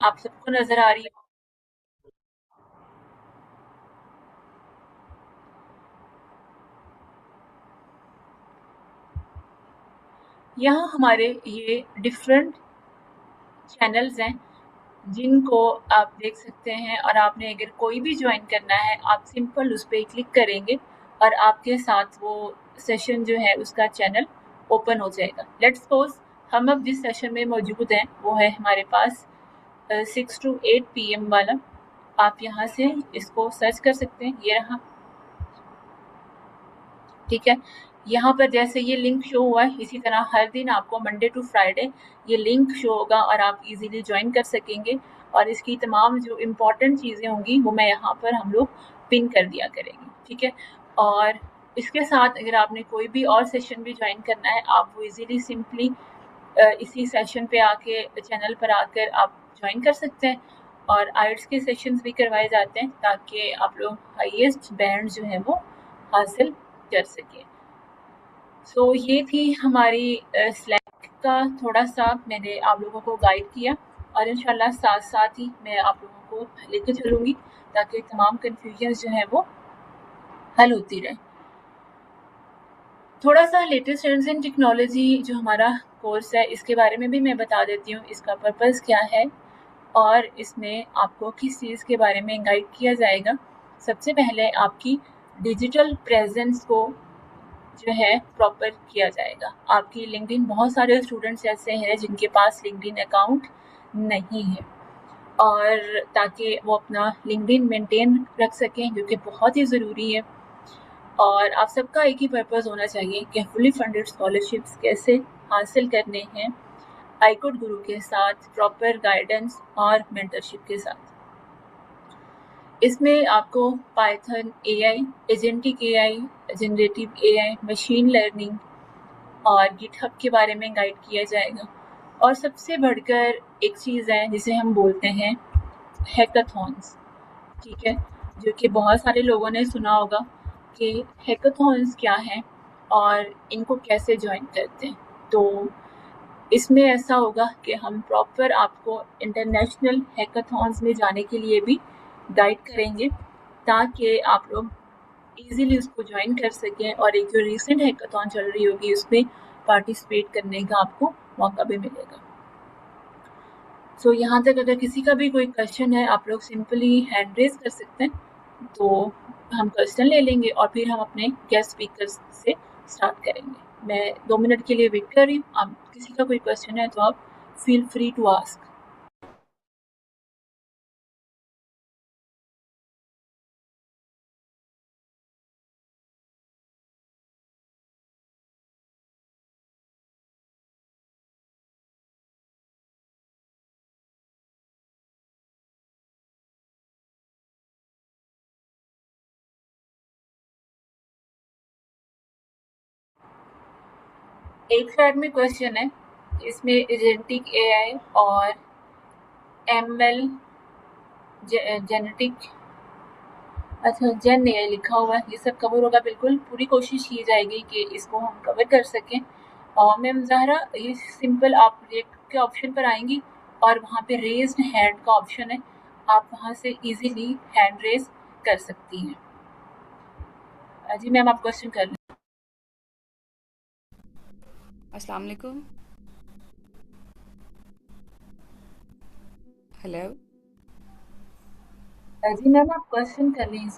آپ سب کو نظر آ رہی ہے؟ یہاں ہمارے یہ ڈفرینٹ چینلز ہیں جن کو آپ دیکھ سکتے ہیں، اور آپ نے اگر کوئی بھی جوائن کرنا ہے آپ سمپل اس پہ کلک کریں گے اور آپ کے ساتھ وہ سیشن جو ہے اس کا چینل اوپن ہو جائے گا. لیٹس سپوز ہم اب جس سیشن میں موجود ہیں وہ ہے ہمارے پاس 6 to 8 PM والا. آپ یہاں سے اس کو سرچ کر سکتے ہیں، یہ رہا. ٹھیک ہے، یہاں پر جیسے یہ لنک شو ہوا ہے اسی طرح ہر دن آپ کو منڈے ٹو فرائیڈے یہ لنک شو ہوگا اور آپ ایزیلی جوائن کر سکیں گے، اور اس کی تمام جو امپورٹنٹ چیزیں ہوں گی وہ میں یہاں پر ہم لوگ پن کر دیا کریں گے. ٹھیک ہے، اور اس کے ساتھ اگر آپ نے کوئی بھی اور سیشن بھی جوائن کرنا ہے آپ وہ ایزیلی سمپلی اسی سیشن پہ آ کے چینل پر آ کر آپ جوائن کر سکتے ہیں. اور آئلٹس کے سیشنز بھی کروائے جاتے ہیں تاکہ آپ لوگ ہائیسٹ بینڈ جو ہے وہ حاصل کر سکیں. سو یہ تھی ہماری سلیک کا تھوڑا سا میں نے آپ لوگوں کو گائیڈ کیا، اور انشاءاللہ ساتھ ساتھ ہی میں آپ لوگوں کو لے کے چلوں گی تاکہ تمام کنفیوژنز جو ہیں وہ حل ہوتی رہیں. تھوڑا سا لیٹسٹ ٹرینڈز ان ٹیکنالوجی جو ہمارا کورس ہے اس کے بارے میں بھی میں بتا دیتی ہوں، اس کا پرپز کیا ہے اور اس میں آپ کو کس چیز کے بارے میں گائیڈ کیا جائے گا. سب سے پہلے آپ کی ڈیجیٹل پریزنس کو جو ہے پراپر کیا جائے گا. آپ کی لنکڈ ان بہت سارے اسٹوڈنٹس ایسے ہیں جن کے پاس لنکڈ ان اکاؤنٹ نہیں ہے، اور تاکہ وہ اپنا لنکڈ ان مینٹین رکھ سکیں جو کہ بہت ہی ضروری ہے. اور آپ سب کا ایک ہی پرپز ہونا چاہیے کہ فلی فنڈڈ اسکالرشپس کیسے حاصل کرنے ہیں آئی کوڈ گرو کے ساتھ، پراپر گائیڈنس اور مینٹرشپ کے ساتھ. اس میں آپ کو پائتھن اے آئی، ایجنٹک اے آئی، جنریٹو اے آئی، مشین لرننگ اور گٹ ہب کے بارے میں گائیڈ کیا جائے گا. اور سب سے بڑھ کر ایک چیز ہے جسے ہم بولتے ہیں ہیکاتھونس. ٹھیک ہے، جو کہ بہت سارے لوگوں نے سنا ہوگا کہ ہیکاتھونس کیا ہیں اور ان کو کیسے جوائن کرتے ہیں. تو اس میں ایسا ہوگا کہ ہم پراپر آپ کو انٹرنیشنل ہیکاتھونس میں جانے کے لیے بھی گائیڈ کریں گے تاکہ آپ لوگ ایزیلی اس کو جوائن کر سکیں، اور ایک جو ریسنٹ ہیکاتھون چل رہی ہوگی اس میں پارٹیسپیٹ کرنے کا آپ کو موقع بھی ملے گا. سو یہاں تک اگر کسی کا بھی کوئی کوشچن ہے آپ لوگ سمپلی ہینڈ ریز کر سکتے ہیں، تو ہم کوشچن لے لیں گے اور پھر ہم اپنے گیسٹ اسپیکر سے اسٹارٹ کریں گے. میں 2 منٹ کے لیے ویٹ کر رہی ہوں. آپ کسی کا کوئی کوشچن ہے تو آپ فیل فری ٹو آسک. ایک سائڈ میں کوشچن ہے، اس میں ایجنٹک اے آئی اور ایم ایل جینیٹک اچھا جن اے آئی لکھا ہوا ہے، یہ سب کور ہوگا. بالکل پوری کوشش کی جائے گی کہ اس کو ہم کور کر سکیں. اور میم زہرا یہ سمپل آپ ریٹ کے آپشن پر آئیں گی اور وہاں پہ ریزڈ ہینڈ کا آپشن ہے، آپ وہاں سے ایزیلی ہینڈ ریز کر سکتی ہیں. جی میم آپ کوشچن کر لیں. السلام علیکم. ہیلو. جی میم آپ کوشچن کر لیں.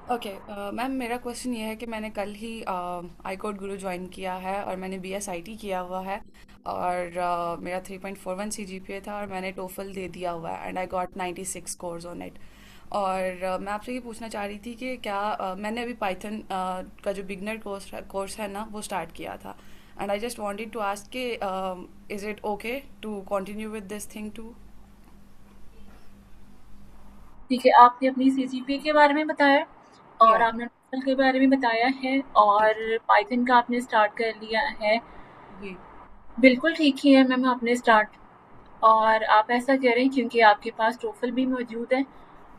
اوکے میم، میرا کوشچن یہ ہے کہ میں نے کل ہی آئی کوڈ گرو جوائن کیا ہے اور میں نے بی ایس آئی ٹی کیا ہوا ہے، اور میرا 3.41 سی جی پی اے تھا اور میں نے ٹوفل دے دیا ہوا ہے، and I got 96 scores on it. اور میں آپ سے یہ پوچھنا چاہ رہی تھی کہ کیا میں نے ابھی پائتھن کا جو بگنر کورس ہے نا وہ اسٹارٹ کیا تھا، and I just wanted to ask کہ is it okay to continue with this thing too. ٹھیک ہے، آپ نے اپنی سی جی پی کے بارے میں بتایا اور یا آپ نے ٹوفل کے بارے میں بتایا ہے، جی اور پائتھن کا آپ نے اسٹارٹ کر لیا ہے. جی بالکل ٹھیک ہی ہے میم آپ نے اسٹارٹ، اور آپ ایسا کریں کیونکہ آپ کے پاس ٹوفل بھی موجود ہے،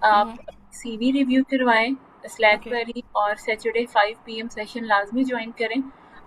آپ سی وی ریویو کروائیں سلیک اوکے. پر ہی، اور سیٹرڈے 5 PM سیشن لازمی جوائن کریں.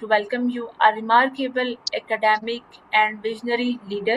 to welcome you, a remarkable academic and visionary leader.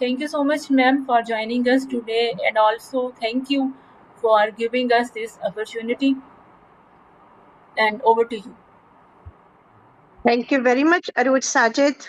Thank you so much, ma'am, for joining us today, and also thank you for giving us this opportunity. And over to you. Thank you very much, Aruj Sajid.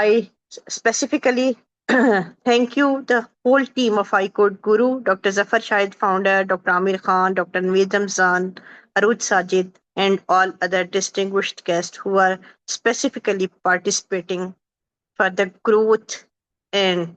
I specifically thank you, the whole team of iCode Guru, Dr. Zafar Shahid, founder, Dr. Amir Khan, Dr. Nveed Ramzan, Aruj Sajid, and all other distinguished guests who are specifically participating for the growth and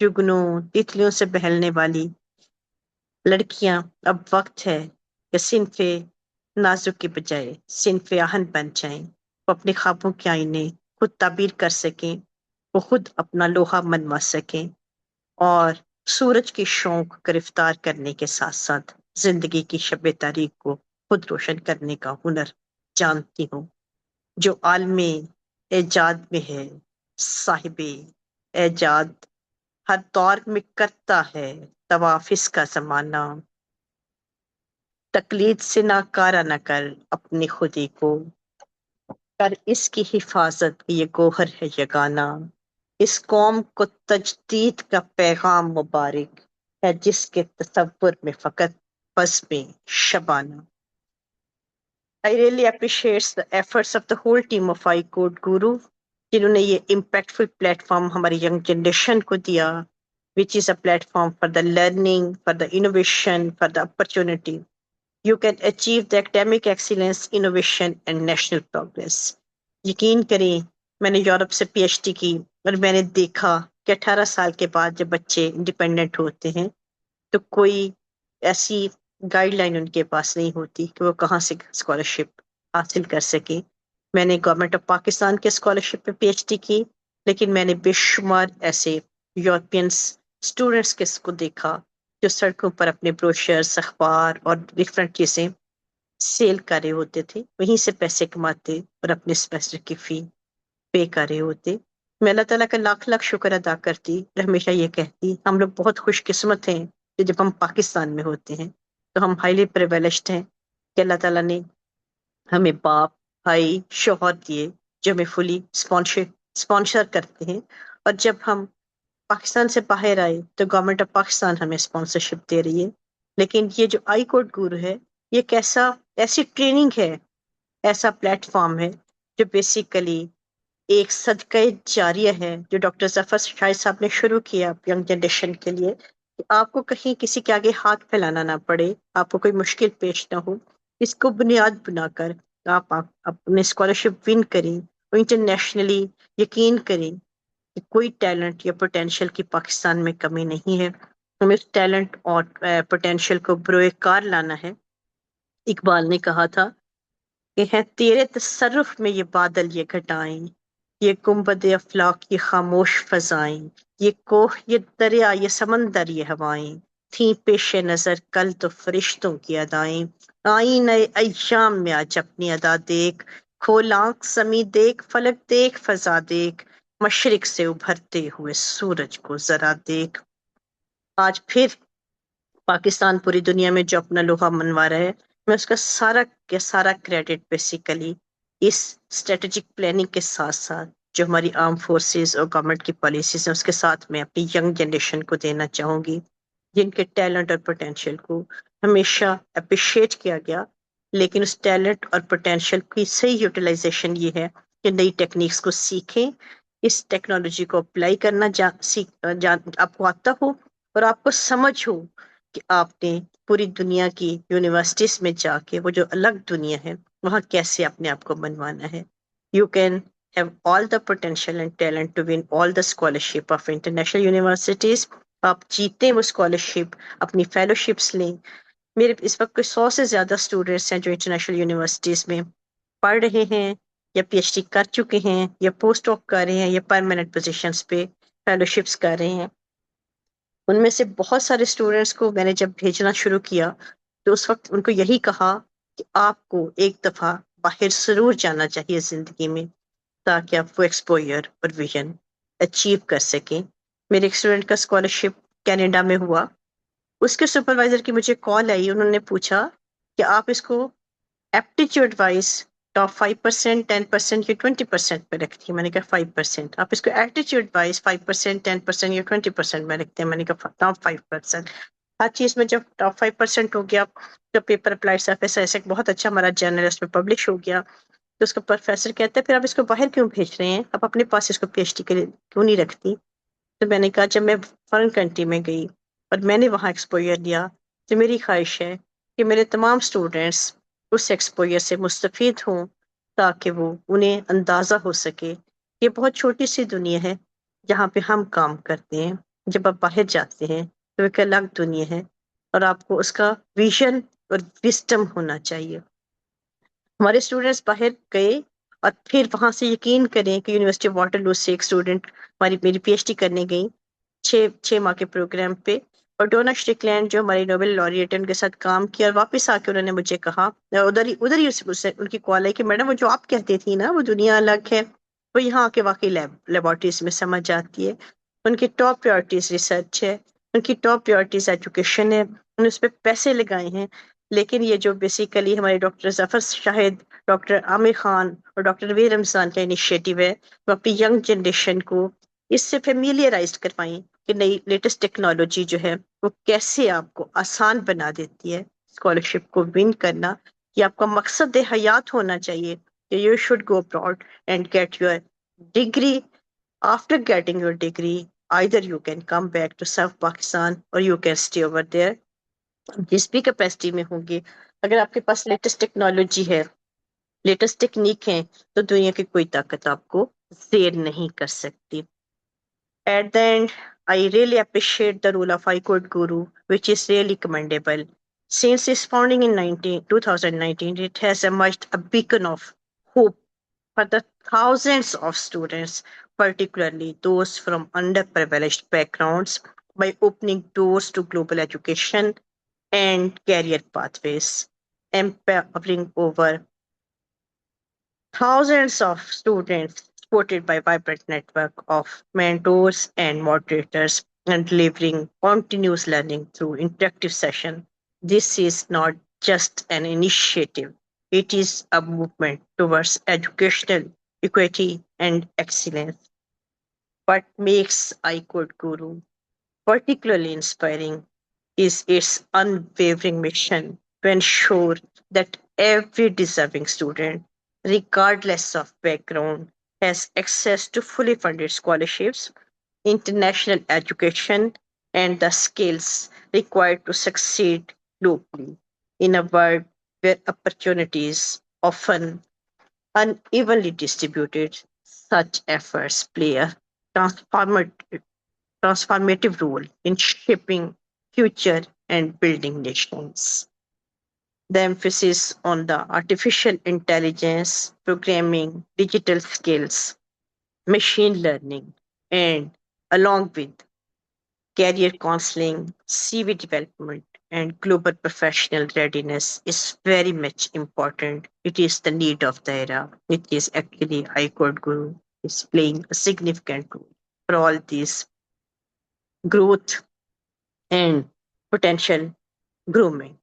جگنوں تتلیوں سے بہلنے والی لڑکیاں اب وقت ہے کہ صنف نازک کے بجائے صنف آہن بن جائیں، وہ اپنے خوابوں کے آئینے خود تعبیر کر سکیں، وہ خود اپنا لوہا منوا سکیں، اور سورج کے شوق گرفتار کرنے کے ساتھ ساتھ زندگی کی شب تاریک کو خود روشن کرنے کا ہنر جانتی ہوں، جو عالم ایجاد میں ہے صاحب ایجاد، ہر دور میں کرتا ہے طواف اس کا زمانہ، تقلید سے ناکارہ نہ کر اپنی خودی کو، کر اس کی حفاظت یہ گوہر ہے یگانہ، اس قوم کو تجدید کا پیغام مبارک ہے جس کے تصور میں فقط بزم Shabana. I really appreciate the efforts of the whole team of iCode Guru جنہوں نے یہ impactful platform ہماری young generation کو دیا which is a platform for the learning, for the innovation, for the opportunity. You can achieve the academic excellence, innovation and national progress. یقین کریں میں نے یورپ سے پی ایچ ڈی کی اور میں نے دیکھا کہ 18 سال کے بعد جب بچے انڈیپینڈنٹ ہوتے ہیں تو کوئی ایسی گائیڈ لائن ان کے پاس نہیں ہوتی کہ وہ کہاں سے اسکالرشپ حاصل کر سکیں۔ میں نے گورنمنٹ آف پاکستان کے اسکالرشپ پہ پی ایچ ڈی کی، لیکن میں نے بے شمار ایسے یورپینس اسٹوڈنٹس کو دیکھا جو سڑکوں پر اپنے بروشرز، اخبار اور ڈفرینٹ چیزیں سیل کر رہے ہوتے تھے، وہیں سے پیسے کماتے اور اپنے سیمسٹر کی فی پے کر رہے ہوتے۔ میں اللہ تعالیٰ کا لاکھ لاکھ شکر ادا کرتی اور ہمیشہ یہ کہتی ہم لوگ بہت خوش قسمت ہیں کہ جب ہم پاکستان میں ہوتے ہیں تو ہم ہائیلی پریویلیجڈ ہیں کہ اللہ تعالیٰ نے ہمیں باپ، بھائی، شوہر دیے جو ہمیں فلی اسپانسر کرتے ہیں، اور جب ہم پاکستان سے باہر آئے تو گورنمنٹ آف پاکستان ہمیں اسپانسرشپ دے رہی ہے۔ لیکن یہ جو آئی کوڈ گورو ہے یہ ایسی ٹریننگ ہے، ایسا پلیٹ فارم ہے جو بیسیکلی ایک صدقہ جاریہ ہے جو ڈاکٹر ظفر شاہد صاحب نے شروع کیا ینگ جنریشن کے لیے، کہ آپ کو کہیں کسی کے آگے ہاتھ پھیلانا نہ پڑے، آپ کو کوئی مشکل پیش نہ ہو، اس کو بنیاد بنا کر آپ اپنے اسکالرشپ ون کریں اور انٹرنیشنلی یقین کریں کہ کوئی ٹیلنٹ یا پوٹینشیل کی پاکستان میں کمی نہیں ہے، ہمیں اس ٹیلنٹ اور پوٹینشیل کو بروئے کار لانا ہے۔ اقبال نے کہا تھا کہ ہے تیرے تصرف میں یہ بادل یہ گھٹائیں، یہ گنبد افلاک یہ خاموش فضائیں، یہ کوہ یہ دریا یہ سمندر یہ ہوائیں، تھیں پیش نظر کل تو فرشتوں کی ادائیں، آئی نئے ایام میں آج اپنی ادا دیکھ، کھول آنکھ زمیں دیکھ، فلک دیکھ، فضا دیکھ، مشرق سے ابھرتے ہوئے سورج کو ذرا دیکھ۔ آج پھر پاکستان پوری دنیا میں جو اپنا لوہا منوا رہا ہے، میں اس کا سارا کریڈٹ بیسیکلی اس اسٹریٹجک پلاننگ کے ساتھ ساتھ جو ہماری آرم فورسز اور گورنمنٹ کی پالیسیز ہیں اس کے ساتھ میں اپنی ینگ جنریشن کو دینا چاہوں گی، جن کے ٹیلنٹ اور پوٹینشیل کو ہمیشہ اپریشیٹ کیا گیا، لیکن اس ٹیلنٹ اور پوٹینشیل کی صحیح یوٹیلائزیشن یہ ہے کہ نئی ٹیکنیکس کو سیکھیں، اس ٹیکنالوجی کو اپلائی کرنا آپ کو آتا ہو اور آپ کو سمجھ ہو کہ آپ نے پوری دنیا کی یونیورسٹیز میں جا کے وہ جو الگ دنیا ہے وہاں کیسے اپنے آپ کو بنوانا ہے۔ You can have all the potential and talent to win all the scholarship of international universities, آپ جیتیں وہ اسکالرشپ، اپنی فیلوشپس لیں۔ میرے اس وقت کوئی 100 سے زیادہ اسٹوڈنٹس ہیں جو انٹرنیشنل یونیورسٹیز میں پڑھ رہے ہیں یا پی ایچ ڈی کر چکے ہیں یا پوسٹ ڈاک کر رہے ہیں یا پرماننٹ پوزیشنز پہ فیلوشپس کر رہے ہیں۔ ان میں سے بہت سارے اسٹوڈنٹس کو میں نے جب بھیجنا شروع کیا تو اس وقت ان کو یہی کہا کہ آپ کو ایک دفعہ باہر ضرور جانا چاہیے زندگی میں تاکہ آپ وہ ایکسپوئر اور ویژن اچیو کر سکیں۔ میرے ایک اسٹوڈنٹ کا اسکالرشپ کینیڈا میں ہوا، اس کے سپروائزر کی مجھے کال آئی، انہوں نے پوچھا کہ آپ اس کو ایپٹیچیوڈ وائز ٹاپ 5%، 10% یا 20% میں رکھتی ہیں؟ میں نے کہا 5%۔ آپ اس کو ایٹیچیوڈ وائز 5%، 10% یا 20% میں رکھتے ہیں؟ میں نے کہا ٹاپ 5%۔ ہر چیز میں جب ٹاپ 5% ہو گیا، جب پیپر اپلائڈ سرفیس ایسے بہت اچھا ہمارا جرنل اس میں پبلش ہو گیا تو اس کا پروفیسر کہتا ہے پھر آپ اس کو باہر کیوں بھیج رہے ہیں، آپ اپنے پاس اس کو پی ایچ ڈی کے لیے کیوں نہیں رکھتی؟ تو میں نے کہا جب میں فارن کنٹری میں گئی اور میں نے وہاں ایکسپوئر لیا تو میری خواہش ہے کہ میرے تمام اسٹوڈنٹس اس ایکسپوئر سے مستفید ہوں تاکہ وہ انہیں اندازہ ہو سکے کہ یہ بہت چھوٹی سی دنیا ہے جہاں پہ ہم کام کرتے ہیں، جب آپ باہر جاتے ہیں تو ایک الگ دنیا ہے اور آپ کو اس کا ویژن اور وزڈم ہونا چاہیے. ہمارے اسٹوڈینٹس باہر گئے اور پھر وہاں سے یقین کریں کہ یونیورسٹی آف واٹر لو سے ایک اسٹوڈنٹ میری پی ایچ ڈی کرنے گئی 6 ماہ کے پروگرام پہ، اور ڈونا اسٹرکلینڈ جو ہماری نوبل لوریٹ ہے ان کے ساتھ کام کیا، اور واپس آ کے انہوں نے مجھے کہا، ادھر ہی ان کی کال ہے کہ میڈم وہ جو آپ کہتی تھی نا وہ دنیا الگ ہے، وہ یہاں آ کے واقعی لیبورٹریز میں سمجھ آتی ہے. ان کی ٹاپ پریورٹیز ریسرچ ہے، ان کی ٹاپ پریورٹیز ایجوکیشن ہے، انہوں نے اس پہ پیسے لگائے ہیں. لیکن یہ جو بیسیکلی ہمارے ڈاکٹر ظفر شاہد، ڈاکٹر عامر خان اور ڈاکٹر نوید رمضان کا انیشیٹو ہے، وہ اپنی ینگ جنریشن کو اس سے فیملیئرائز کروائیں کہ نئی لیٹسٹ ٹیکنالوجی جو ہے وہ کیسے آپ کو آسان بنا دیتی ہے اسکالرشپ کو ون کرنا. یہ آپ کا مقصد حیات ہونا چاہیے کہ you should go abroad and get your degree. After getting your degree, either you can come back to South Pakistan or you can stay over there. جس بھی کیپیسٹی میں ہوں گے، اگر آپ کے پاس لیٹسٹ ٹیکنالوجی ہے، لیٹسٹ ٹیکنیک ہے، تو دنیا کی کوئی طاقت آپ کو زیر نہیں کر سکتی. At the end, I really appreciate the role of High Court Guru, which is really commendable. Since its founding in 2019, it has emerged a beacon of hope for the thousands of students, particularly those from underprivileged backgrounds, by opening doors to global education and career pathways, empowering over thousands of students supported by vibrant network of mentors and moderators and delivering continuous learning through interactive session. This is not just an initiative. It is a movement towards educational equity and excellence. What makes iCode Guru particularly inspiring is its unwavering mission to ensure that every deserving student, regardless of background, has access to fully funded scholarships, international education, and the skills required to succeed globally. In a world where opportunities often unevenly distributed, such efforts play a transformative transformative role in shaping future and building nations. The emphasis on the artificial intelligence, programming, digital skills, machine learning, and along with career counseling, CV development, and global professional readiness is very much important. It is the need of the era. It is actually iCode Guru is playing a significant role for all these growth and potential grooming.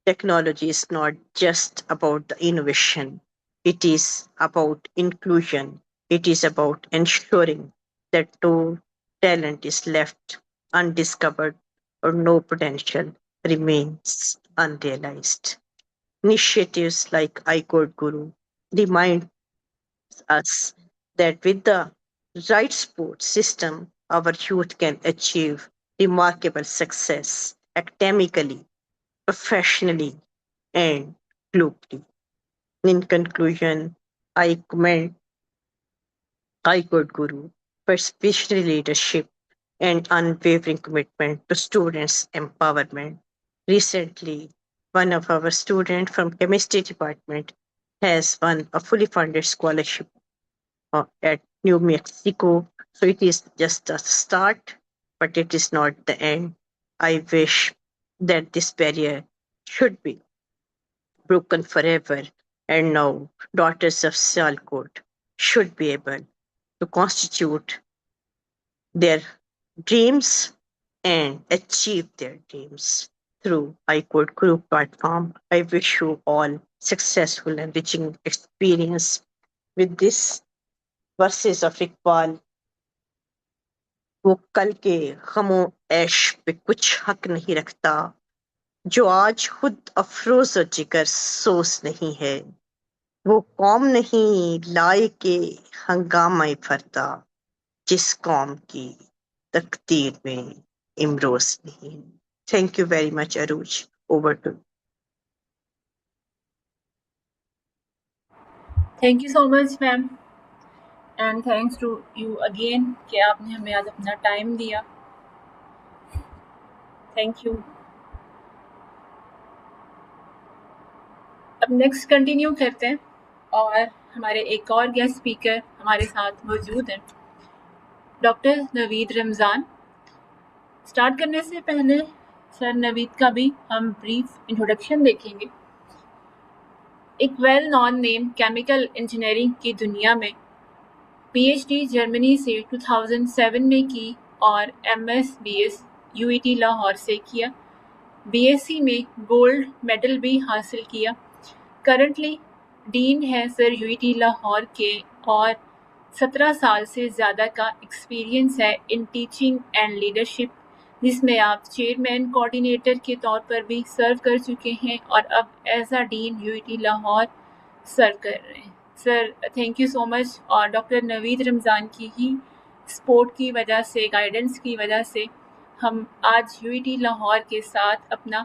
Technology is not just about the innovation, it is about inclusion. It is about ensuring that no talent is left undiscovered or no potential remains unrealized. Initiatives like iCode Guru remind us that with the right support system, our youth can achieve remarkable success academically, professionally, and globally. In conclusion, I commend iCode Guru for its visionary leadership and unwavering commitment to students' empowerment. Recently, one of our students from chemistry department has won a fully funded scholarship at New Mexico. So it is just a start, but it is not the end. I wish that this barrier should be broken forever, and now daughters of Sialkot should be able to constitute their dreams and achieve their dreams through iCode Group platform. I wish you all successful and enriching experience with this verses of Iqbal. وہ کل کے غم و عیش پہ کچھ حق نہیں رکھتا، جو آج خود افروز و جگر سوز نہیں ہے، وہ قوم نہیں لائے کے ہنگامہ فردا، جس قوم کی تقدیر میں امروز نہیں. Thank you very much Aruj. Over to. Thank you so much ma'am, and thanks to you again کہ آپ نے ہمیں آج اپنا ٹائم دیا. Thank you. اب نیکسٹ کنٹینیو کرتے ہیں اور ہمارے ایک اور گیسٹ اسپیکر ہمارے ساتھ موجود ہیں ڈاکٹر نوید رمضان. اسٹارٹ کرنے سے پہلے سر نوید کا بھی ہم بریف انٹروڈکشن دیکھیں گے. ایک ویل نون نیم کیمیکل انجینئرنگ کی دنیا میں پی ایچ ڈی جرمنی سے 2007 میں کی اور M S B S U E T Lahore سے کیا. بی ایس سی میں گولڈ میڈل بھی حاصل کیا. کرنٹلی ڈین ہے sir you E T Lahore کے اور 17 سال سے زیادہ کا ایکسپیرینس ہے ان ٹیچنگ اینڈ لیڈرشپ، جس میں آپ چیئرمین کوآرڈینیٹر کے طور پر بھی سرو کر چکے ہیں اور اب as a dean U E T Lahore serve کر رہے ہیں. Sir thank you so much. اور ڈاکٹر نوید رمضان کی ہی سپورٹ کی وجہ سے، گائیڈنس کی وجہ سے ہم آج یو ای ٹی لاہور کے ساتھ اپنا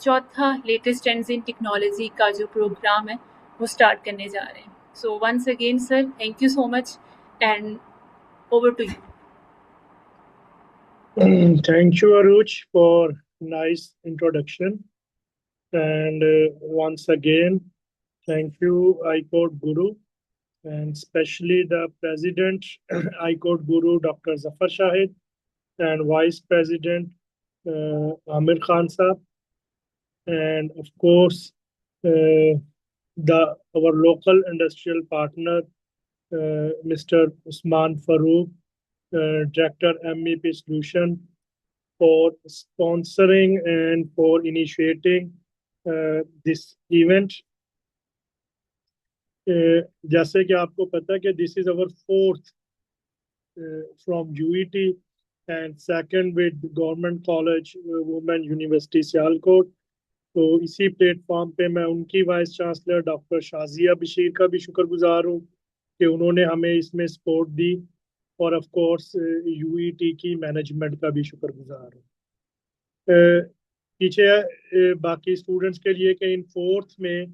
چوتھا لیٹسٹ ٹرینڈز ان ٹیکنالوجی کا جو پروگرام ہے وہ سٹارٹ کرنے جا رہے ہیں. So once again sir thank you so much and over to you. Thank you, Aruj, for nice introduction. And once again, thank you, iCode Guru, and especially the President, iCode Guru, Dr. Zafar Shahid, and Vice President, Amir Khan Saab, and of course, our local industrial partner, Mr. Usman Farooq, Director MEP Solution, for sponsoring and for initiating this event. جیسے کہ آپ کو پتا کہ this is our fourth from UET and second with Government College Women University Sialkot. تو اسی plate form پہ میں ان کی vice chancellor doctor Shazia Bashir کا بھی شکر گزار ہوں کہ انہوں نے ہمیں اس میں سپورٹ دی، اور of course you E T کی مینجمنٹ کا بھی شکر گزار ہوں. پیچھے باقی اسٹوڈنٹس کے لیے کہ ان فورتھ میں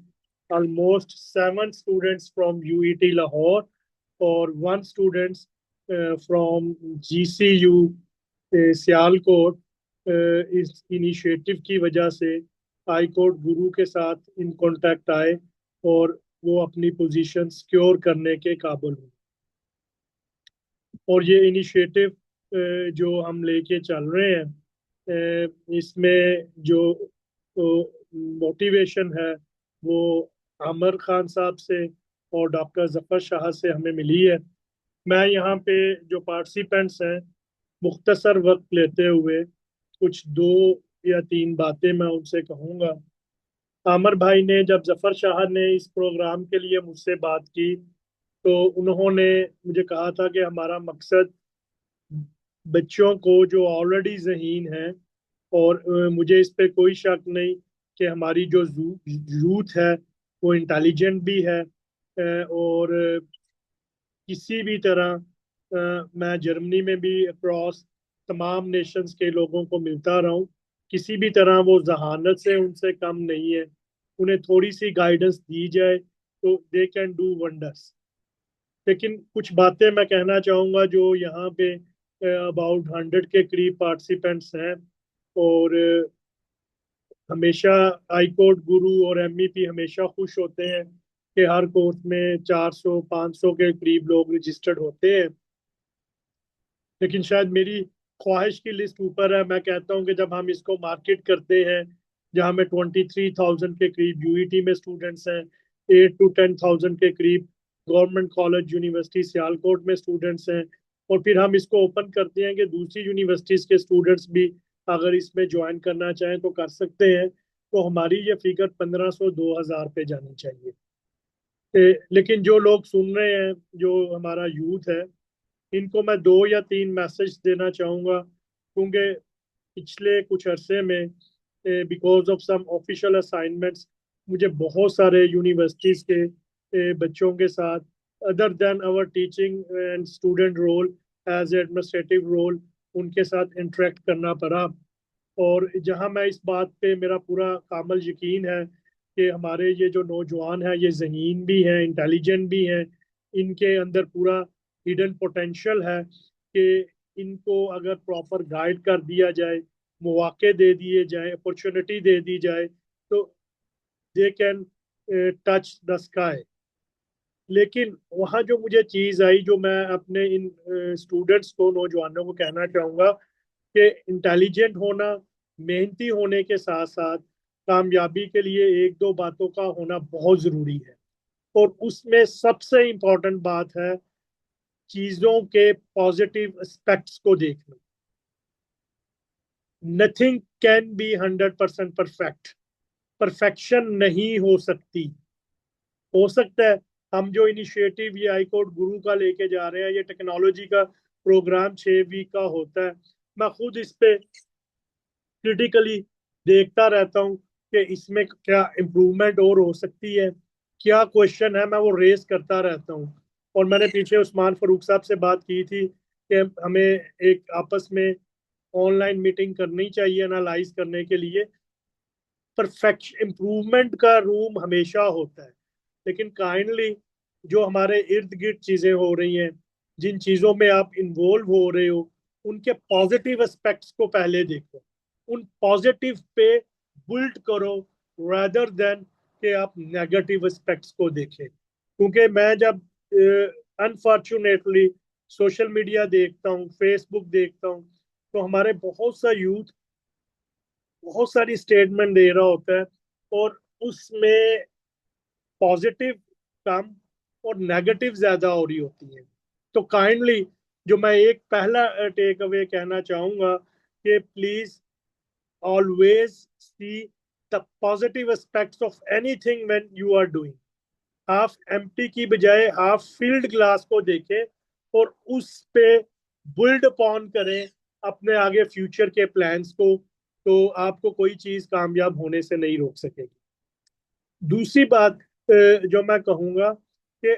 almost 7 students from U E T Lahore اور 1 students from G C U Sialkot اس انیشیٹو کی وجہ سے آئی کوڈ گرو کے ساتھ ان کانٹیکٹ آئے اور وہ اپنی پوزیشن سیکیور کرنے کے قابل ہوں. اور یہ انیشیٹو جو ہم لے کے چل رہے ہیں اس میں جو موٹیویشن ہے وہ عامر خان صاحب سے اور ڈاکٹر ظفر شاہ سے ہمیں ملی ہے. میں یہاں پہ جو پارٹیسپینٹس ہیں مختصر وقت لیتے ہوئے کچھ 2 یا 3 باتیں میں ان سے کہوں گا. عامر بھائی نے جب ظفر شاہ نے اس پروگرام کے لیے مجھ سے بات کی تو انہوں نے مجھے کہا تھا کہ ہمارا مقصد بچوں کو جو آلریڈی ذہین ہیں، اور مجھے اس پہ کوئی شک نہیں کہ ہماری جو یوتھ ہے وہ انٹیلیجنٹ بھی ہے، اور کسی بھی طرح میں جرمنی میں بھی اکراس تمام نیشنز کے لوگوں کو ملتا رہا ہوں، کسی بھی طرح وہ ذہانت سے ان سے کم نہیں ہے. انہیں تھوڑی سی گائیڈنس دی جائے تو دے کین ڈو ونڈرس. لیکن کچھ باتیں میں کہنا چاہوں گا جو یہاں پہ اباؤٹ 100 کے قریب پارٹیسپینٹس ہیں، اور ہمیشہ آئی کوڈ گرو اور ایم ای پی ہمیشہ خوش ہوتے ہیں کہ ہر کورس میں 400-500 کے قریب لوگ رجسٹرڈ ہوتے ہیں. لیکن شاید میری خواہش کی لسٹ اوپر ہے. میں کہتا ہوں کہ جب ہم اس کو مارکیٹ کرتے ہیں جہاں میں 23,000 کے قریب یو ای ٹی میں اسٹوڈنٹس ہیں، 8 to 10,000 کے قریب گورنمنٹ کالج یونیورسٹی سیالکوٹ میں اسٹوڈنٹس ہیں، اور پھر ہم اس کو اوپن کرتے ہیں کہ دوسری یونیورسٹیز کے اسٹوڈنٹس بھی اگر اس میں جوائن کرنا چاہیں تو کر سکتے ہیں، تو ہماری یہ فگر 1,500-2,000 پہ جانی چاہیے. لیکن جو لوگ سن رہے ہیں، جو ہمارا یوتھ ہے، ان کو میں 2 یا 3 میسج دینا چاہوں گا، کیونکہ پچھلے کچھ عرصے میں because of some official assignments مجھے بہت سارے یونیورسٹیز کے بچوں کے ساتھ other than our teaching and student role as a administrative role ان کے ساتھ انٹریکٹ کرنا پڑا. اور جہاں میں اس بات پہ میرا پورا کامل یقین ہے کہ ہمارے یہ جو نوجوان ہیں یہ ذہین بھی ہیں، انٹیلیجنٹ بھی ہیں، ان کے اندر پورا ہڈن پوٹینشیل ہے کہ ان کو اگر پراپر گائیڈ کر دیا جائے، مواقع دے دیے جائیں, اپرچونٹی دے دی جائے تو they can touch the sky. لیکن وہاں جو مجھے چیز آئی جو میں اپنے ان اسٹوڈنٹس کو, نوجوانوں کو کہنا چاہوں گا کہ انٹیلیجنٹ ہونا, محنتی ہونے کے ساتھ ساتھ کامیابی کے لیے ایک دو باتوں کا ہونا بہت ضروری ہے. اور اس میں سب سے امپورٹنٹ بات ہے چیزوں کے پازیٹیو اسپیکٹس کو دیکھنا. Nothing can be 100% perfect. Perfection نہیں ہو سکتی. ہو سکتا ہے ہم جو انیشیٹو یہ آئی کوڈ گرو کا لے کے جا رہے ہیں, یہ ٹیکنالوجی کا پروگرام 6 ویک کا ہوتا ہے, میں خود اس پہ کریٹیکلی دیکھتا رہتا ہوں کہ اس میں کیا امپروومنٹ اور ہو سکتی ہے, کیا کوشچن ہے, میں وہ ریز کرتا رہتا ہوں. اور میں نے پیچھے عثمان فاروق صاحب سے بات کی تھی کہ ہمیں ایک آپس میں آن لائن میٹنگ کرنی چاہیے انالائز کرنے کے لیے. پرفیکشن امپروومنٹ کا روم ہمیشہ ہوتا ہے, لیکن کائنڈلی جو ہمارے ارد گرد چیزیں ہو رہی ہیں, جن چیزوں میں آپ انوالو ہو رہے ہو, ان کے پازیٹیو اسپیکٹس کو پہلے دیکھو, ان پازیٹیو پہ بلڈ کرو rather دین کہ آپ نیگیٹو اسپیکٹس کو دیکھیں. کیونکہ میں جب انفارچونیٹلی سوشل میڈیا دیکھتا ہوں, فیس بک دیکھتا ہوں, تو ہمارے بہت سا یوتھ بہت ساری اسٹیٹمنٹ دے رہا ہوتا ہے اور اس میں پازیٹیو کم اور نیگیٹو زیادہ ہو رہی ہوتی ہیں. تو کائنڈلی جو میں ایک پہلا ٹیک اوے کہنا چاہوں گا کہ please always see the positive aspects of anything when you are doing. Half empty کی بجائے ہاف فلڈ گلاس کو دیکھیں اور اس پہ بلڈ اپون کریں اپنے آگے فیوچر کے پلانس کو, تو آپ کو کوئی چیز کامیاب ہونے سے نہیں روک سکے گی. دوسری بات جو میں کہوں گا کہ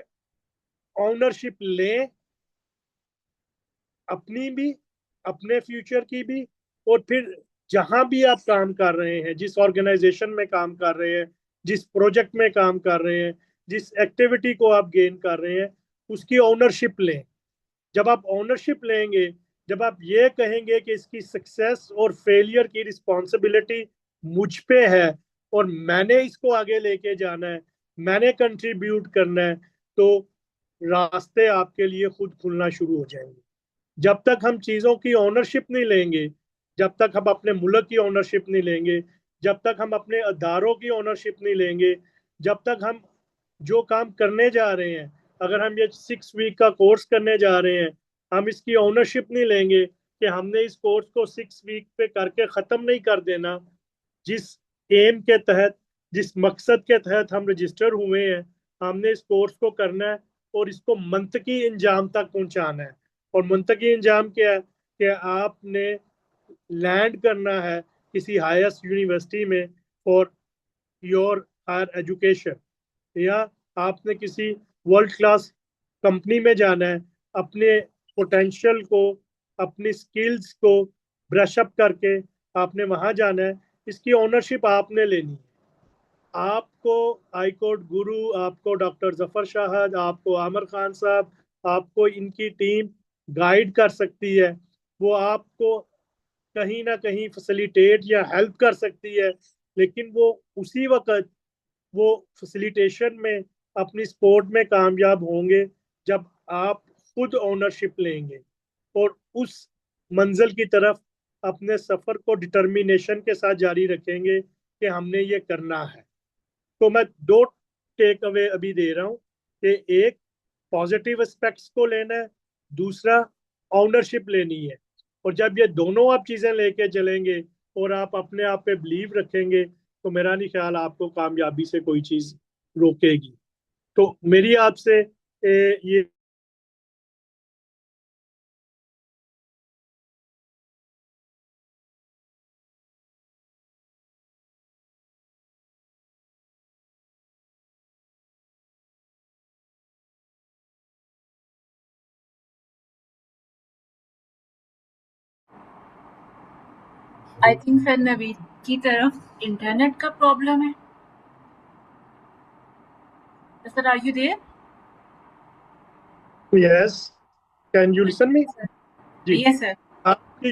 اونرشپ لیں اپنی بھی, اپنے فیوچر کی بھی, اور پھر جہاں بھی آپ کام کر رہے ہیں, جس آرگنائزیشن میں کام کر رہے ہیں, جس پروجیکٹ میں کام کر رہے ہیں, جس ایکٹیویٹی کو آپ گین کر رہے ہیں, اس کی اونرشپ لیں. جب آپ اونرشپ لیں گے, جب آپ یہ کہیں گے کہ اس کی سکسیس اور فیلئر کی رسپانسبلٹی مجھ پہ ہے اور میں نے اس کو آگے لے کے جانا ہے, میں نے کنٹریبیوٹ کرنا ہے, تو راستے آپ کے لیے خود کھلنا شروع ہو جائیں گے. جب تک ہم چیزوں کی اونرشپ نہیں لیں گے, جب تک ہم اپنے ملک کی اونرشپ نہیں لیں گے, جب تک ہم اپنے اداروں کی اونرشپ نہیں لیں گے, جب تک ہم جو کام کرنے جا رہے ہیں, اگر ہم یہ 6 ویک کا کورس کرنے جا رہے ہیں, ہم اس کی اونرشپ نہیں لیں گے کہ ہم نے اس کورس کو 6 ویک پہ کر کے ختم نہیں کر دینا. جس ایم کے تحت, جس مقصد کے تحت ہم رجسٹر ہوئے ہیں, ہم نے اس کورس کو کرنا ہے اور اس کو منطقی انجام تک پہنچانا ہے. اور منطقی انجام کیا ہے کہ آپ نے لینڈ کرنا ہے کسی ہائیسٹ یونیورسٹی میں فار یور ہائر ایجوکیشن, یا آپ نے کسی ورلڈ کلاس کمپنی میں جانا ہے, اپنے پوٹینشیل کو, اپنی سکلز کو برش اپ کر کے آپ نے وہاں جانا ہے. اس کی اونرشپ آپ نے لینی ہے. آپ کو آئی کوڈ گرو, آپ کو ڈاکٹر ظفر شاہد, آپ کو عامر خان صاحب, آپ کو ان کی ٹیم گائیڈ کر سکتی ہے, وہ آپ کو کہیں نہ کہیں فیسیلیٹیٹ یا ہیلپ کر سکتی ہے, لیکن وہ اسی وقت وہ فیسیلیٹیشن میں اپنی سپورٹ میں کامیاب ہوں گے جب آپ خود اونرشپ لیں گے اور اس منزل کی طرف اپنے سفر کو ڈٹرمینیشن کے ساتھ جاری رکھیں گے کہ ہم نے یہ کرنا ہے. تو میں 2 ٹیک اوے ابھی دے رہا ہوں کہ ایک پازیٹیو اسپیکٹس کو لینا ہے, دوسرا اونرشپ لینی ہے. اور جب یہ دونوں آپ چیزیں لے کے چلیں گے اور آپ اپنے آپ پہ بلیو رکھیں گے, تو میرا نہیں خیال آپ کو کامیابی سے کوئی چیز روکے گی. تو میری آپ سے یہ آئی تھنک سر نوید کی طرف انٹرنیٹ کا پرابلم ہے. Sir are you there? Yes, can you listen me? جی, یس سر. آپ کی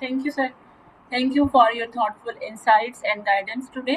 Thank you, sir. Thank you for your thoughtful insights and guidance today.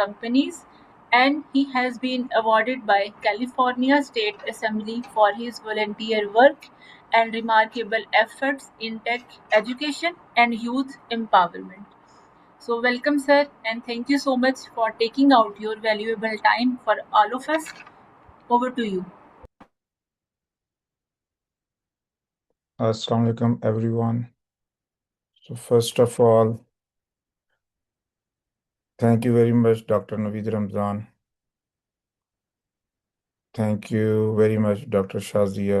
companies, and he has been awarded by California State Assembly for his volunteer work and remarkable efforts in tech education and youth empowerment. So welcome, sir, and thank you so much for taking out your valuable time for all of us. Over to you. Assalamu alaikum, everyone. So first of all, thank you very much, Dr. Naveed Ramzan. Thank you very much, Dr. Shazia.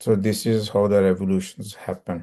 So this is how the revolutions happen.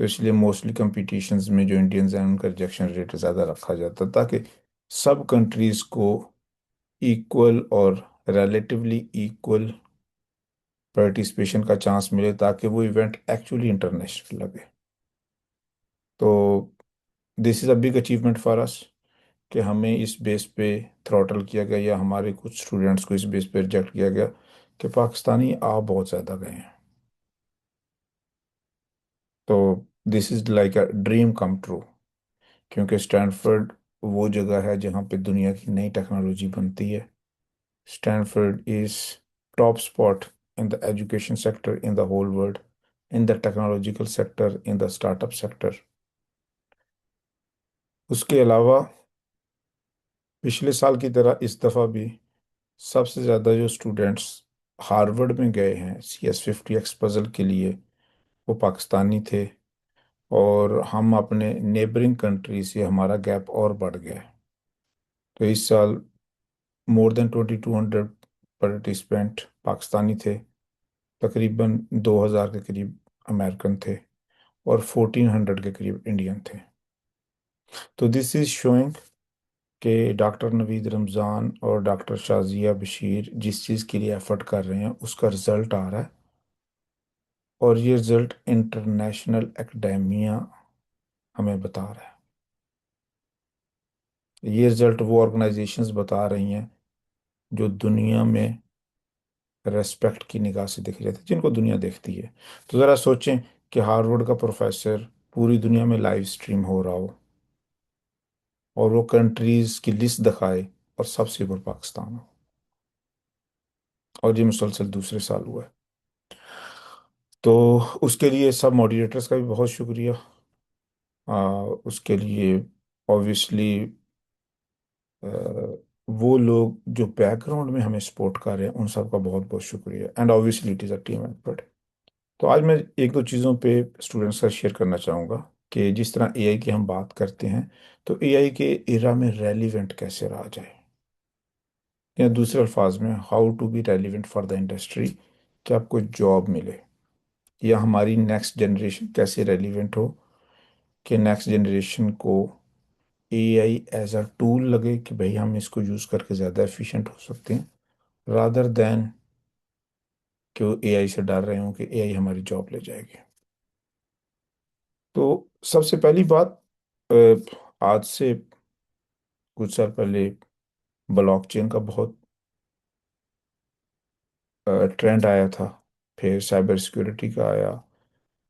تو اس لیے mostly competitions میں جو Indians ہیں ان کا rejection rate زیادہ رکھا جاتا ہے تاکہ سب کنٹریز کو ایکول اور ریلیٹیولی ایکول پارٹیسپیشن کا چانس ملے تاکہ وہ ایونٹ ایکچولی انٹرنیشنل لگے. تو this is a big achievement for اس کہ ہمیں اس بیس پہ تھروٹل کیا گیا یا ہمارے کچھ اسٹوڈنٹس کو اس بیس پہ ریجیکٹ کیا گیا کہ پاکستانی آ بہت زیادہ گئے ہیں. تو this is like a dream come true کیونکہ اسٹینفرڈ وہ جگہ ہے جہاں پہ دنیا کی نئی ٹیکنالوجی بنتی ہے. Stanford is top spot in the education sector in the whole world, in the technological sector, in the startup sector. اس کے علاوہ پچھلے سال کی طرح اس دفعہ بھی سب سے زیادہ جو اسٹوڈنٹس ہارورڈ میں گئے ہیں CS50X پزل کے لیے وہ پاکستانی تھے، اور ہم اپنے نیبرنگ کنٹری سے ہمارا گیپ اور بڑھ گیا. تو اس سال مور دین 2200 پارٹیسپینٹ پاکستانی تھے، تقریباً 2000 کے قریب امریکن تھے اور 1400 کے قریب انڈین تھے. تو دس از شوئنگ کہ ڈاکٹر نوید رمضان اور ڈاکٹر شازیہ بشیر جس چیز کے لیے ایفرٹ کر رہے ہیں اس کا رزلٹ آ رہا ہے، اور یہ رزلٹ انٹرنیشنل اکیڈیمیا ہمیں بتا رہا ہے. یہ رزلٹ وہ آرگنائزیشنز بتا رہی ہیں جو دنیا میں ریسپیکٹ کی نگاہ سے دیکھے جاتے ہیں، جن کو دنیا دیکھتی ہے. تو ذرا سوچیں کہ ہارورڈ کا پروفیسر پوری دنیا میں لائیو سٹریم ہو رہا ہو اور وہ کنٹریز کی لسٹ دکھائے اور سب سے اوپر پاکستان ہو، اور یہ مسلسل دوسرے سال ہوا ہے. تو اس کے لیے سب موڈیریٹرز کا بھی بہت شکریہ. اس کے لیے اوبویسلی وہ لوگ جو بیک گراؤنڈ میں ہمیں سپورٹ کر رہے ہیں ان سب کا بہت بہت شکریہ. And obviously it is a team effort. تو آج میں ایک دو چیزوں پہ اسٹوڈنٹس کا شیئر کرنا چاہوں گا کہ جس طرح اے آئی کی ہم بات کرتے ہیں تو اے آئی کے ایرا میں ریلیونٹ کیسے رہا جائے، یا دوسرے الفاظ میں how to be relevant for the industry, کہ آپ کو جاب ملے، یا ہماری نیکسٹ جنریشن کیسے ریلیونٹ ہو کہ نیکسٹ جنریشن کو اے آئی ایز اے ٹول لگے کہ بھئی ہم اس کو یوز کر کے زیادہ ایفیشینٹ ہو سکتے ہیں، رادر دین کہ وہ اے آئی سے ڈر رہے ہوں کہ اے آئی ہماری جاب لے جائے گی. تو سب سے پہلی بات، آج سے کچھ سال پہلے بلاک چین کا بہت ٹرینڈ آیا تھا، پھر سائبر سیکورٹی کا آیا،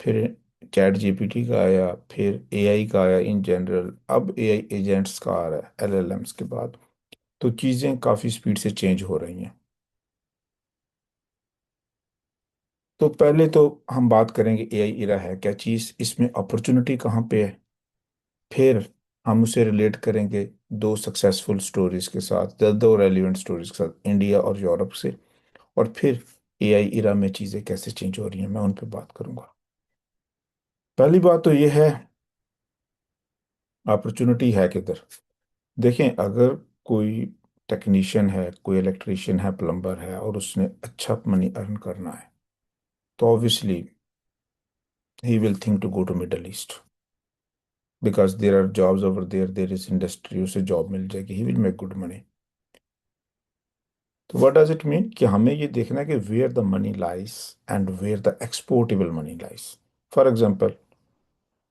پھر چیٹ GPT کا آیا، پھر اے آئی کا آیا ان جنرل، اب اے آئی ایجنٹس کا آ رہا ہے LLMs کے بعد. تو چیزیں کافی سپیڈ سے چینج ہو رہی ہیں. تو پہلے تو ہم بات کریں گے اے آئی ایرا ہے کیا چیز، اس میں اپرچونٹی کہاں پہ ہے، پھر ہم اسے ریلیٹ کریں گے دو سکسیسفل سٹوریز کے ساتھ، دو ریلیونٹ سٹوریز کے ساتھ، انڈیا اور یورپ سے، اور پھر اے آئی ایرا میں چیزیں کیسے چینج ہو رہی ہیں میں ان پہ بات کروں گا. پہلی بات تو یہ ہے اپرچونٹی ہے کدھر. دیکھیں، اگر کوئی ٹیکنیشین ہے، کوئی الیکٹریشین ہے، پلمبر ہے، اور اس نے اچھا منی ارن کرنا ہے تو obviously he will think to go to Middle East because there are jobs over there, there is industry، اسے جاب مل جائے گی، he will make good money. تو what does it mean کہ ہمیں یہ دیکھنا ہے کہ where the money lies and where the exportable money lies. For example،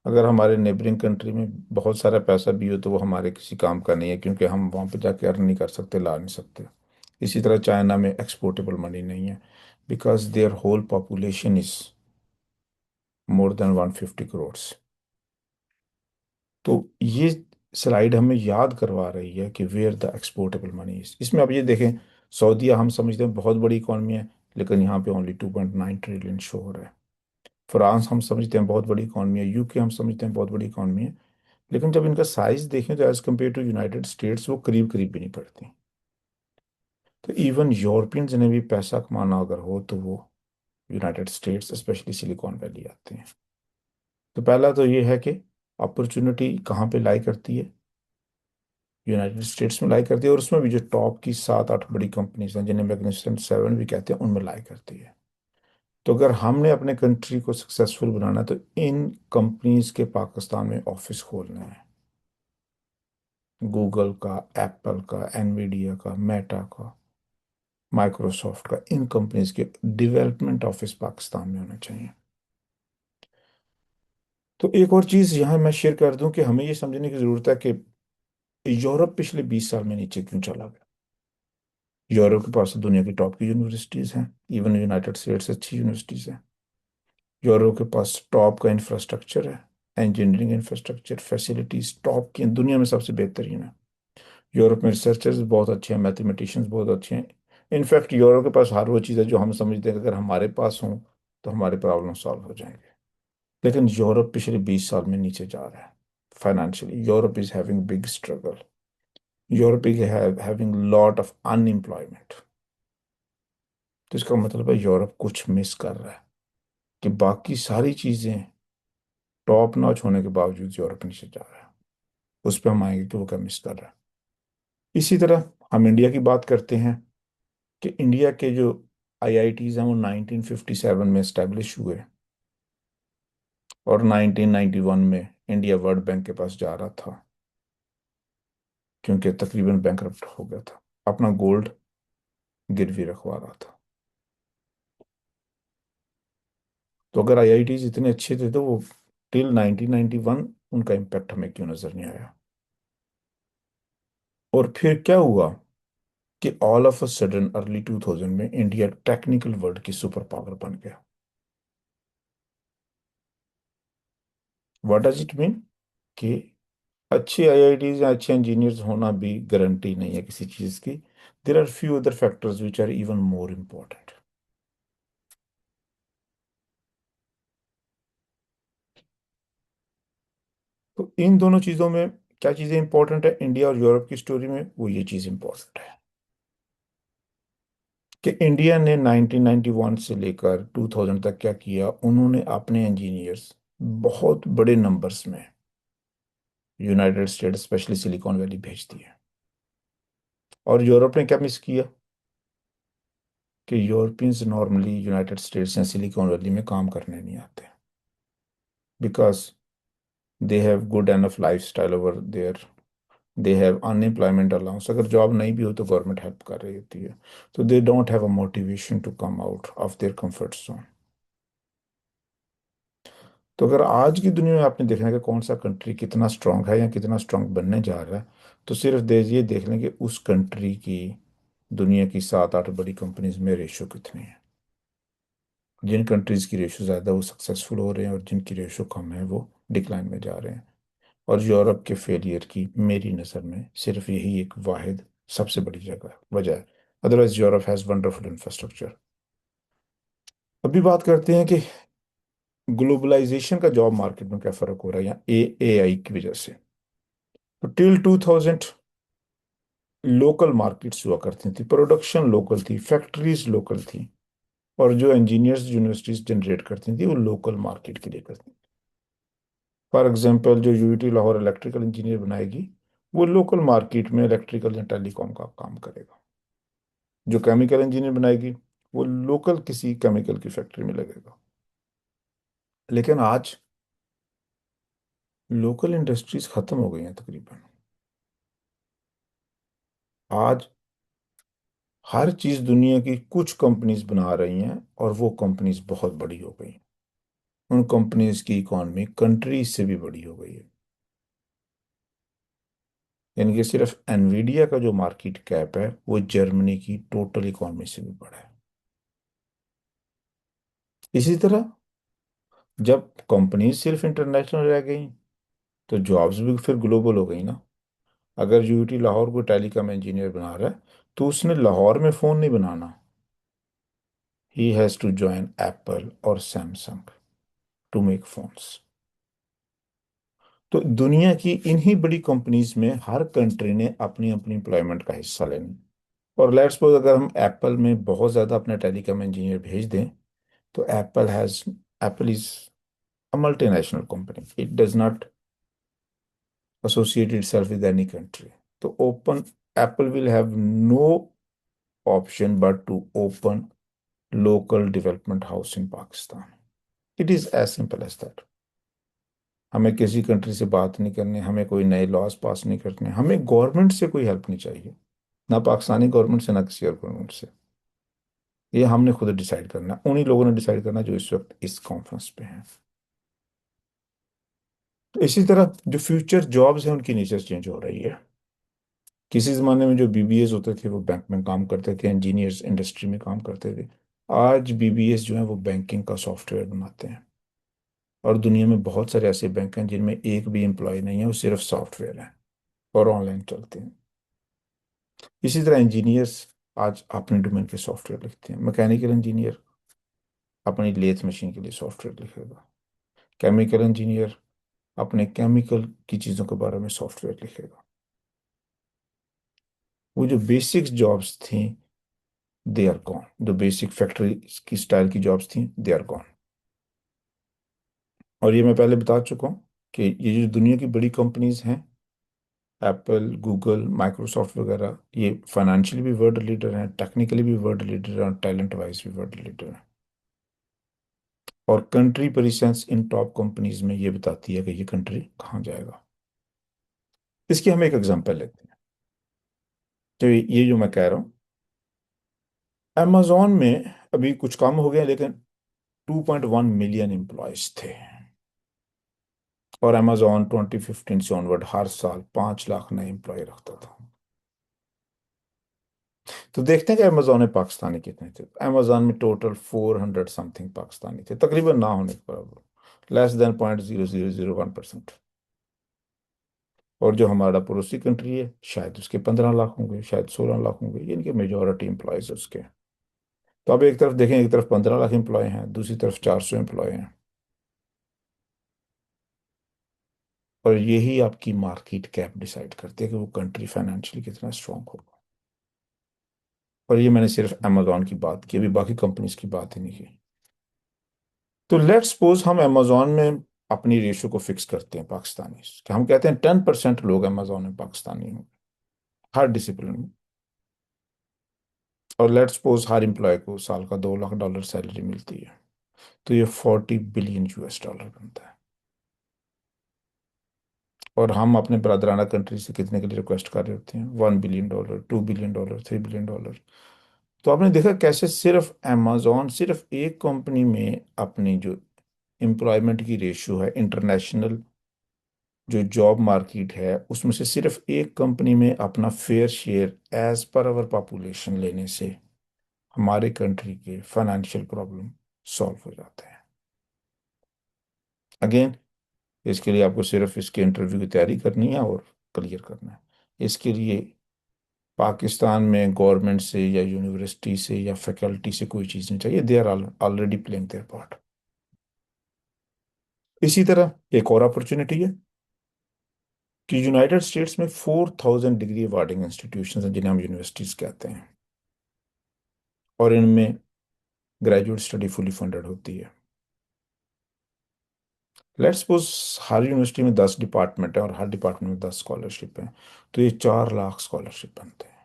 اگر ہمارے نیبرنگ کنٹری میں بہت سارا پیسہ بھی ہو تو وہ ہمارے کسی کام کا نہیں ہے کیونکہ ہم وہاں پہ جا کے ارن نہیں کر سکتے، لا نہیں سکتے. اسی طرح چائنا میں ایکسپورٹیبل منی نہیں ہے because there whole population is more than 150 crores. تو یہ سلائیڈ ہمیں یاد کروا رہی ہے کہ ویئر دا ایکسپورٹیبل منی از. اس میں اب یہ دیکھیں، سعودیہ ہم سمجھتے ہیں بہت بڑی اکانومی ہے لیکن یہاں پہ اونلی 2.9 ٹریلین شو ہو رہا ہے. فرانس ہم سمجھتے ہیں بہت بڑی اکانومی ہے، UK ہم سمجھتے ہیں بہت بڑی اکانومی ہے، لیکن جب ان کا سائز دیکھیں تو as compare to United States وہ قریب قریب بھی نہیں پڑتی. تو ایون یورپینز نے بھی پیسہ کمانا اگر ہو تو وہ United States especially Silicon Valley آتے ہیں. تو پہلا تو یہ ہے کہ اپرچونٹی کہاں پہ لائی کرتی ہے، یونائٹیڈ اسٹیٹس میں لائی کرتی ہے، اور اس میں بھی جو ٹاپ کی 7-8 بڑی کمپنیز ہیں جنہیں میگنیفیسنٹ 7 بھی کہتے ہیں ان میں لائی کرتی ہے. تو اگر ہم نے اپنے کنٹری کو سکسیسفل بنانا ہے تو ان کمپنیز کے پاکستان میں آفس کھولنا ہے، گوگل کا، ایپل کا، انویڈیا کا، میٹا کا، مائکروسافٹ کا، ان کمپنیز کے ڈیولپمنٹ آفس پاکستان میں ہونا چاہیے۔ تو ایک اور چیز یہاں میں شیئر کر دوں کہ ہمیں یہ سمجھنے کی ضرورت ہے کہ یورپ پچھلے 20 سال میں نیچے کیوں چلا گیا۔ یورپ کے پاس دنیا کی ٹاپ کی یونیورسٹیز ہیں، ایون یونائٹڈ اسٹیٹس سے اچھی یونیورسٹیز ہیں۔ یورپ کے پاس ٹاپ کا انفراسٹرکچر ہے، انجینئرنگ انفراسٹرکچر، فیسلٹیز ٹاپ کی ہیں، دنیا میں سب سے بہترین ہے۔ یورپ میں ریسرچرز بہت اچھے ہیں، میتھمیٹیشینز بہت اچھے ہیں۔ انفیکٹ یورپ کے پاس ہر وہ چیز ہے جو ہم سمجھتے ہیں کہ اگر ہمارے پاس ہوں تو ہمارے پرابلم سالو ہو جائیں گے، لیکن یورپ پچھلے 20 سال میں نیچے جا رہا ہے financially. Europe is having big struggle, Europe is having lot of in employment. تو اس کا مطلب ہے یورپ کچھ مس کر رہا ہے کہ باقی ساری چیزیں ٹاپ ناچ ہونے کے باوجود یورپ نیچے جا رہا ہے۔ اس پہ ہم آئیں گے کہ وہ کیا مس کر رہا ہے۔ اسی طرح ہم انڈیا کی بات کرتے ہیں کہ انڈیا کے جو آئی آئی ٹیز ہیں وہ 1957 میں اسٹیبلش ہوئے، اور 1991 میں انڈیا ورلڈ بینک کے پاس جا رہا تھا کیونکہ تقریباً بینکرپٹ ہو گیا تھا، اپنا گولڈ گروی رکھوا رہا تھا۔ تو اگر آئی آئی ٹیز اتنے اچھے تھے تو وہ ٹل 1991 ان کا امپیکٹ ہمیں کیوں نظر نہیں آیا؟ اور پھر کیا ہوا کہ all of a sudden early 2000 میں انڈیا ٹیکنیکل ورلڈ کی سپر پاور بن گیا۔ What does it mean? کہ اچھی آئی آئی ٹیز یا اچھے انجینئرز ہونا بھی گارنٹی نہیں ہے کسی چیز کی۔ There are few other factors which are even more important. تو ان دونوں چیزوں میں کیا چیزیں امپورٹنٹ ہے انڈیا اور یورپ کی سٹوری میں؟ وہ یہ چیز امپورٹنٹ ہے کہ انڈیا نے 1991 سے لے کر 2000 تک کیا کیا، انہوں نے اپنے انجینئرز بہت بڑے نمبرز میں United State especially Silicon Valley بھیج دیے۔ اور یورپ نے کیا مس کیا کہ یورپینز نارملی یونائٹڈ اسٹیٹس یا سلیکون ویلی میں کام کرنے نہیں آتے، because they have good enough life style over there, they have unemployment allowance, اگر جاب نہیں بھی ہو تو گورنمنٹ ہیلپ کر رہی ہوتی ہے، تو they don't have a motivation to come out of their comfort zone. تو اگر آج کی دنیا میں آپ نے دیکھنا ہے کہ کون سا کنٹری کتنا اسٹرانگ ہے یا کتنا اسٹرانگ بننے جا رہا ہے، تو صرف یہ دیکھ لیں کہ اس کنٹری کی دنیا کی 7-8 بڑی کمپنیز میں ریشو کتنی ہے۔ جن کنٹریز کی ریشو زیادہ وہ سکسیسفل ہو رہے ہیں، اور جن کی ریشو کم ہے وہ ڈکلائن میں جا رہے ہیں۔ اور یورپ کے فیلئر کی میری نظر میں صرف یہی ایک واحد سب سے بڑی وجہ ہے، otherwise Europe has wonderful infrastructure. ابھی بات کرتے ہیں کہ گلوبلائزیشن کا جاب مارکیٹ میں کیا فرق ہو رہا ہے، یا اے آئی کی وجہ سے۔ تو ٹل 2000 لوکل مارکیٹس ہوا کرتی تھی، پروڈکشن لوکل تھی، فیکٹریز لوکل تھی، اور جو انجینئرز یونیورسٹیز جنریٹ کرتی تھیں وہ لوکل مارکیٹ کے لیے کرتی تھیں۔ فار ایگزامپل جو U T Lahore electrical engineer بنائے گی وہ لوکل مارکیٹ میں الیکٹریکل یا ٹیلی کام کا کام کرے گا۔ جو کیمیکل انجینئر بنائے گی وہ لوکل کسی کیمیکل کی فیکٹری میں لگے گا۔ لیکن آج لوکل انڈسٹریز ختم ہو گئی ہیں تقریباً۔ آج ہر چیز دنیا کی کچھ کمپنیز بنا رہی ہیں، اور وہ کمپنیز بہت بڑی ہو گئی ہیں۔ ان کمپنیز کی اکانومی کنٹریز سے بھی بڑی ہو گئی ہے۔ یعنی کہ صرف انویڈیا کا جو مارکیٹ کیپ ہے وہ جرمنی کی ٹوٹل اکانومی سے بھی بڑا ہے۔ اسی طرح جب کمپنیز صرف انٹرنیشنل رہ گئی تو جابز بھی پھر گلوبل ہو گئی نا۔ اگر یو ٹی لاہور کو ٹیلی کام انجینئر بنا رہا ہے تو اس نے لاہور میں فون نہیں بنانا، he has to join Apple اور سیمسنگ ٹو میک فونس۔ تو دنیا کی انہی بڑی کمپنیز میں ہر کنٹری نے اپنی اپنی امپلائمنٹ کا حصہ لینا۔ اور لیٹس سپوز اگر ہم ایپل میں بہت زیادہ اپنے ٹیلی کام انجینئر بھیج دیں تو apple is a multi national company, it does not associate itself with any country. تو Apple will have no option but to open local development house in Pakistan. It is as simple as that. ہمیں کسی country سے بات نہیں کرنی، ہمیں کوئی نئے لاز پاس نہیں کرنے، ہمیں گورنمنٹ سے کوئی ہیلپ نہیں چاہیے، نہ پاکستانی گورنمنٹ سے نہ کسی اور گورنمنٹ سے. یہ ہم نے خود ڈیسائیڈ کرنا، انہی لوگوں نے ڈیسائیڈ کرنا جو اس وقت اس کانفرنس پہ ہیں. تو اسی طرح جو فیوچر جابز ہیں ان کی نیچر چینج ہو رہی ہے. کسی زمانے میں جو بی بی ایز ہوتے تھے وہ بینک میں کام کرتے تھے، انجینئرز انڈسٹری میں کام کرتے تھے. آج بی بی ایز جو ہیں وہ بینکنگ کا سافٹ ویئر بناتے ہیں، اور دنیا میں بہت سارے ایسے بینک ہیں جن میں ایک بھی امپلائی نہیں ہے، وہ صرف سافٹ ویئر ہیں اور آن لائن چلتے ہیں. اسی طرح انجینئرس آج اپنے ڈومین کے سافٹ ویئر لکھتے ہیں. میکینیکل انجینئر اپنی لیتھ مشین کے لیے سافٹ ویئر لکھے گا. کیمیکل انجینئر اپنے کیمیکل کی چیزوں کے بارے میں سافٹ ویئر لکھے گا. وہ جو بیسک جابس تھیں دے آر گون، جو بیسک فیکٹری کی سٹائل کی جابس تھیں دے آر گون. اور یہ میں پہلے بتا چکا ہوں کہ یہ جو دنیا کی بڑی کمپنیز ہیں، ایپل، گوگل، مائکروسافٹ وغیرہ، یہ فائنینشلی بھی ورلڈ لیڈر ہیں، ٹیکنیکلی بھی ورلڈ لیڈر ہیں، اور ٹیلنٹ وائز بھی ورلڈ لیڈر ہیں. اور کنٹری پریسنس ان ٹاپ کمپنیز میں یہ بتاتی ہے کہ یہ کنٹری کہاں جائے گا. اس کی ہم ایک ایگزامپل لیتے ہیں. تو یہ جو میں کہہ رہا ہوں، امیزون میں ابھی کچھ کم ہو گیا لیکن 2.1 ملین امپلائیز تھے، اور امیزون 2015 سے آنورڈ ہر سال 5 لاکھ نئے امپلائی رکھتا تھا. تو دیکھتے ہیں کہ امیزون میں پاکستانی کتنے تھے. امیزون میں ٹوٹل 400 سم تھنگ پاکستانی تھے، تقریباً نہ ہونے کے برابر، لیس دین 0.0001%. اور جو ہمارا پڑوسی کنٹری ہے شاید اس کے 15 لاکھ ہوں گے، شاید 16 لاکھ ہوں گے، یعنی کہ میجورٹی امپلائیز اس کے. تو اب ایک طرف دیکھیں، ایک طرف 15 لاکھ امپلائی ہیں، دوسری طرف 400 امپلائی ہیں، اور یہی آپ کی مارکیٹ کیپ ڈیسائیڈ کرتی ہے کہ وہ کنٹری فائنینشلی کتنا اسٹرانگ ہوگا. اور یہ میں نے صرف امیزون کی بات کی، ابھی باقی کمپنیز کی بات ہی نہیں کی. تو لیٹ سپوز ہم امیزون میں اپنی ریشو کو فکس کرتے ہیں پاکستانی، کہ ہم کہتے ہیں 10% لوگ امیزون میں پاکستانی ہوں ہر ڈسپلن میں، اور لیٹ سپوز ہر امپلائی کو سال کا $2 لاکھ سیلری ملتی ہے، تو یہ $40 بلین بنتا ہے. اور ہم اپنے برادرانہ کنٹری سے کتنے کے لیے ریکویسٹ کر رہے ہوتے ہیں؟ $1 بلین، $2 بلین، $3 بلین. تو آپ نے دیکھا کیسے صرف امیزون صرف ایک کمپنی میں اپنی جو امپلائمنٹ کی ریشو ہے، انٹرنیشنل جو جاب مارکیٹ ہے اس میں سے صرف ایک کمپنی میں اپنا fair share as per our population لینے سے ہمارے کنٹری کے فائنینشیل پرابلم سالو ہو جاتے ہیں. اگین اس کے لیے آپ کو صرف اس کے انٹرویو کی تیاری کرنی ہے اور کلیئر کرنا ہے. اس کے لیے پاکستان میں گورنمنٹ سے یا یونیورسٹی سے یا فیکلٹی سے کوئی چیز نہیں چاہیے، they are already playing their part. اسی طرح ایک اور اپرچونٹی ہے کہ یونائٹڈ اسٹیٹس میں 4000 ڈگری اوارڈنگ انسٹیٹیوشنز ہیں جنہیں ہم یونیورسٹیز کہتے ہیں، اور ان میں گریجویٹ اسٹڈی فلی فنڈڈ ہوتی ہے. لیٹ سپوز ہر یونیورسٹی میں 10 ڈپارٹمنٹ ہیں اور ہر ڈپارٹمنٹ میں 10 اسکالرشپ ہیں، تو یہ 4 لاکھ اسکالرشپ بنتے ہیں.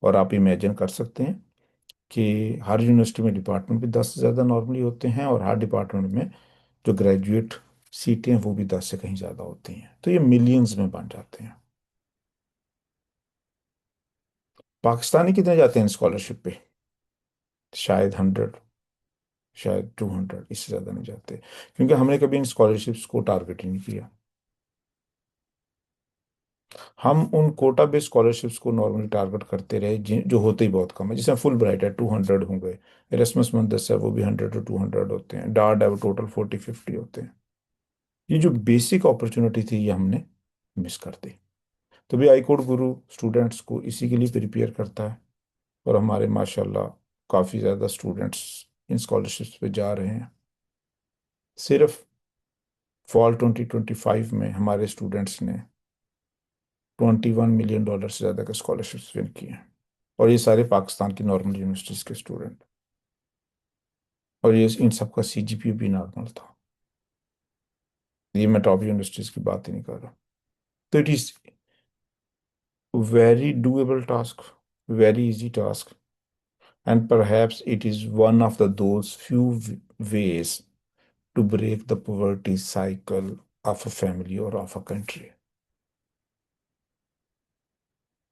اور آپ امیجن کر سکتے ہیں کہ ہر یونیورسٹی میں ڈپارٹمنٹ بھی 10 سے زیادہ نارملی ہوتے ہیں، اور ہر ڈپارٹمنٹ میں جو گریجویٹ سیٹیں ہیں وہ بھی 10 سے کہیں زیادہ ہوتی ہیں، تو یہ ملینز میں بن جاتے ہیں. پاکستانی کتنے جاتے ہیں اسکالرشپ پہ؟ شاید 100، شاید 200، اس سے زیادہ نہیں جاتے، کیونکہ ہم نے کبھی ان اسکالرشپس کو ٹارگٹ ہی نہیں کیا. ہم ان کوٹا بیس اسکالرشپس کو نارملی ٹارگٹ کرتے رہے جو ہوتے ہی بہت کم ہے. جیسے فل برائٹ ہے 200 ہوں گے، ایرسمس مندس ہے وہ بھی 100 to 200 ہوتے ہیں، ڈارڈ ہے وہ ٹوٹل 40-50 ہوتے ہیں. یہ جو بیسک اپرچونٹی تھی یہ ہم نے مس کر دی. تو بھی آئی کوڈ گرو اسٹوڈنٹس کو اسی کے لیے پریپیئر کرتا ہے، اور ہمارے ماشاءاللہ کافی زیادہ اسٹوڈنٹس ان اسکالرشپس پہ جا رہے ہیں. صرف فال 2025 میں ہمارے اسٹوڈنٹس نے $21 ملین سے زیادہ کے اسکالرشپس ون کیے ہیں، اور یہ سارے پاکستان کی نارمل یونیورسٹیز کے اسٹوڈنٹ، اور یہ ان سب کا سی جی پی بھی نارمل تھا. یہ میں ٹاپ یونیورسٹیز کی بات ہی نہیں کر رہا. تو it is very doable task, very easy task. And perhaps it is one of those few ways to break the poverty cycle of a family or of a country.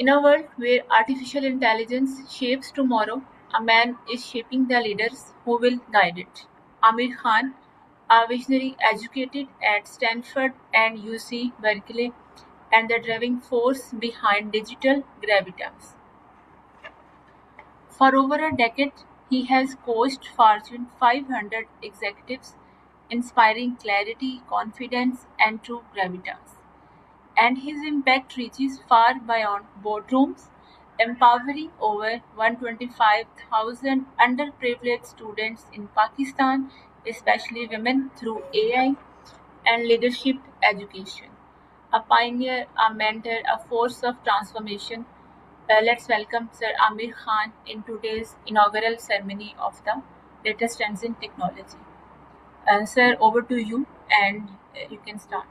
In a world where artificial intelligence shapes tomorrow, a man is shaping the leaders who will guide it. Amir Khan, a visionary educated at Stanford and UC Berkeley, and the driving force behind digital gravitas. For over a decade, he has coached Fortune 500 executives, inspiring clarity, confidence, and true gravitas. And his impact reaches far beyond boardrooms, empowering over 125,000 underprivileged students in Pakistan, especially women, through AI and leadership education. A pioneer, a mentor, a force of transformation. Let's welcome Sir Amir Khan in today's inaugural ceremony of the latest trends in technology. Sir, over to you, and you can start.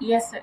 Yes sir.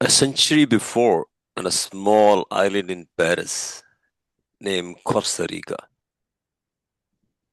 A century before, on a small island in Paris named Costa Rica,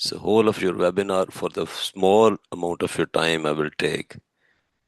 So whole of your webinar, for the small amount of your time I will take,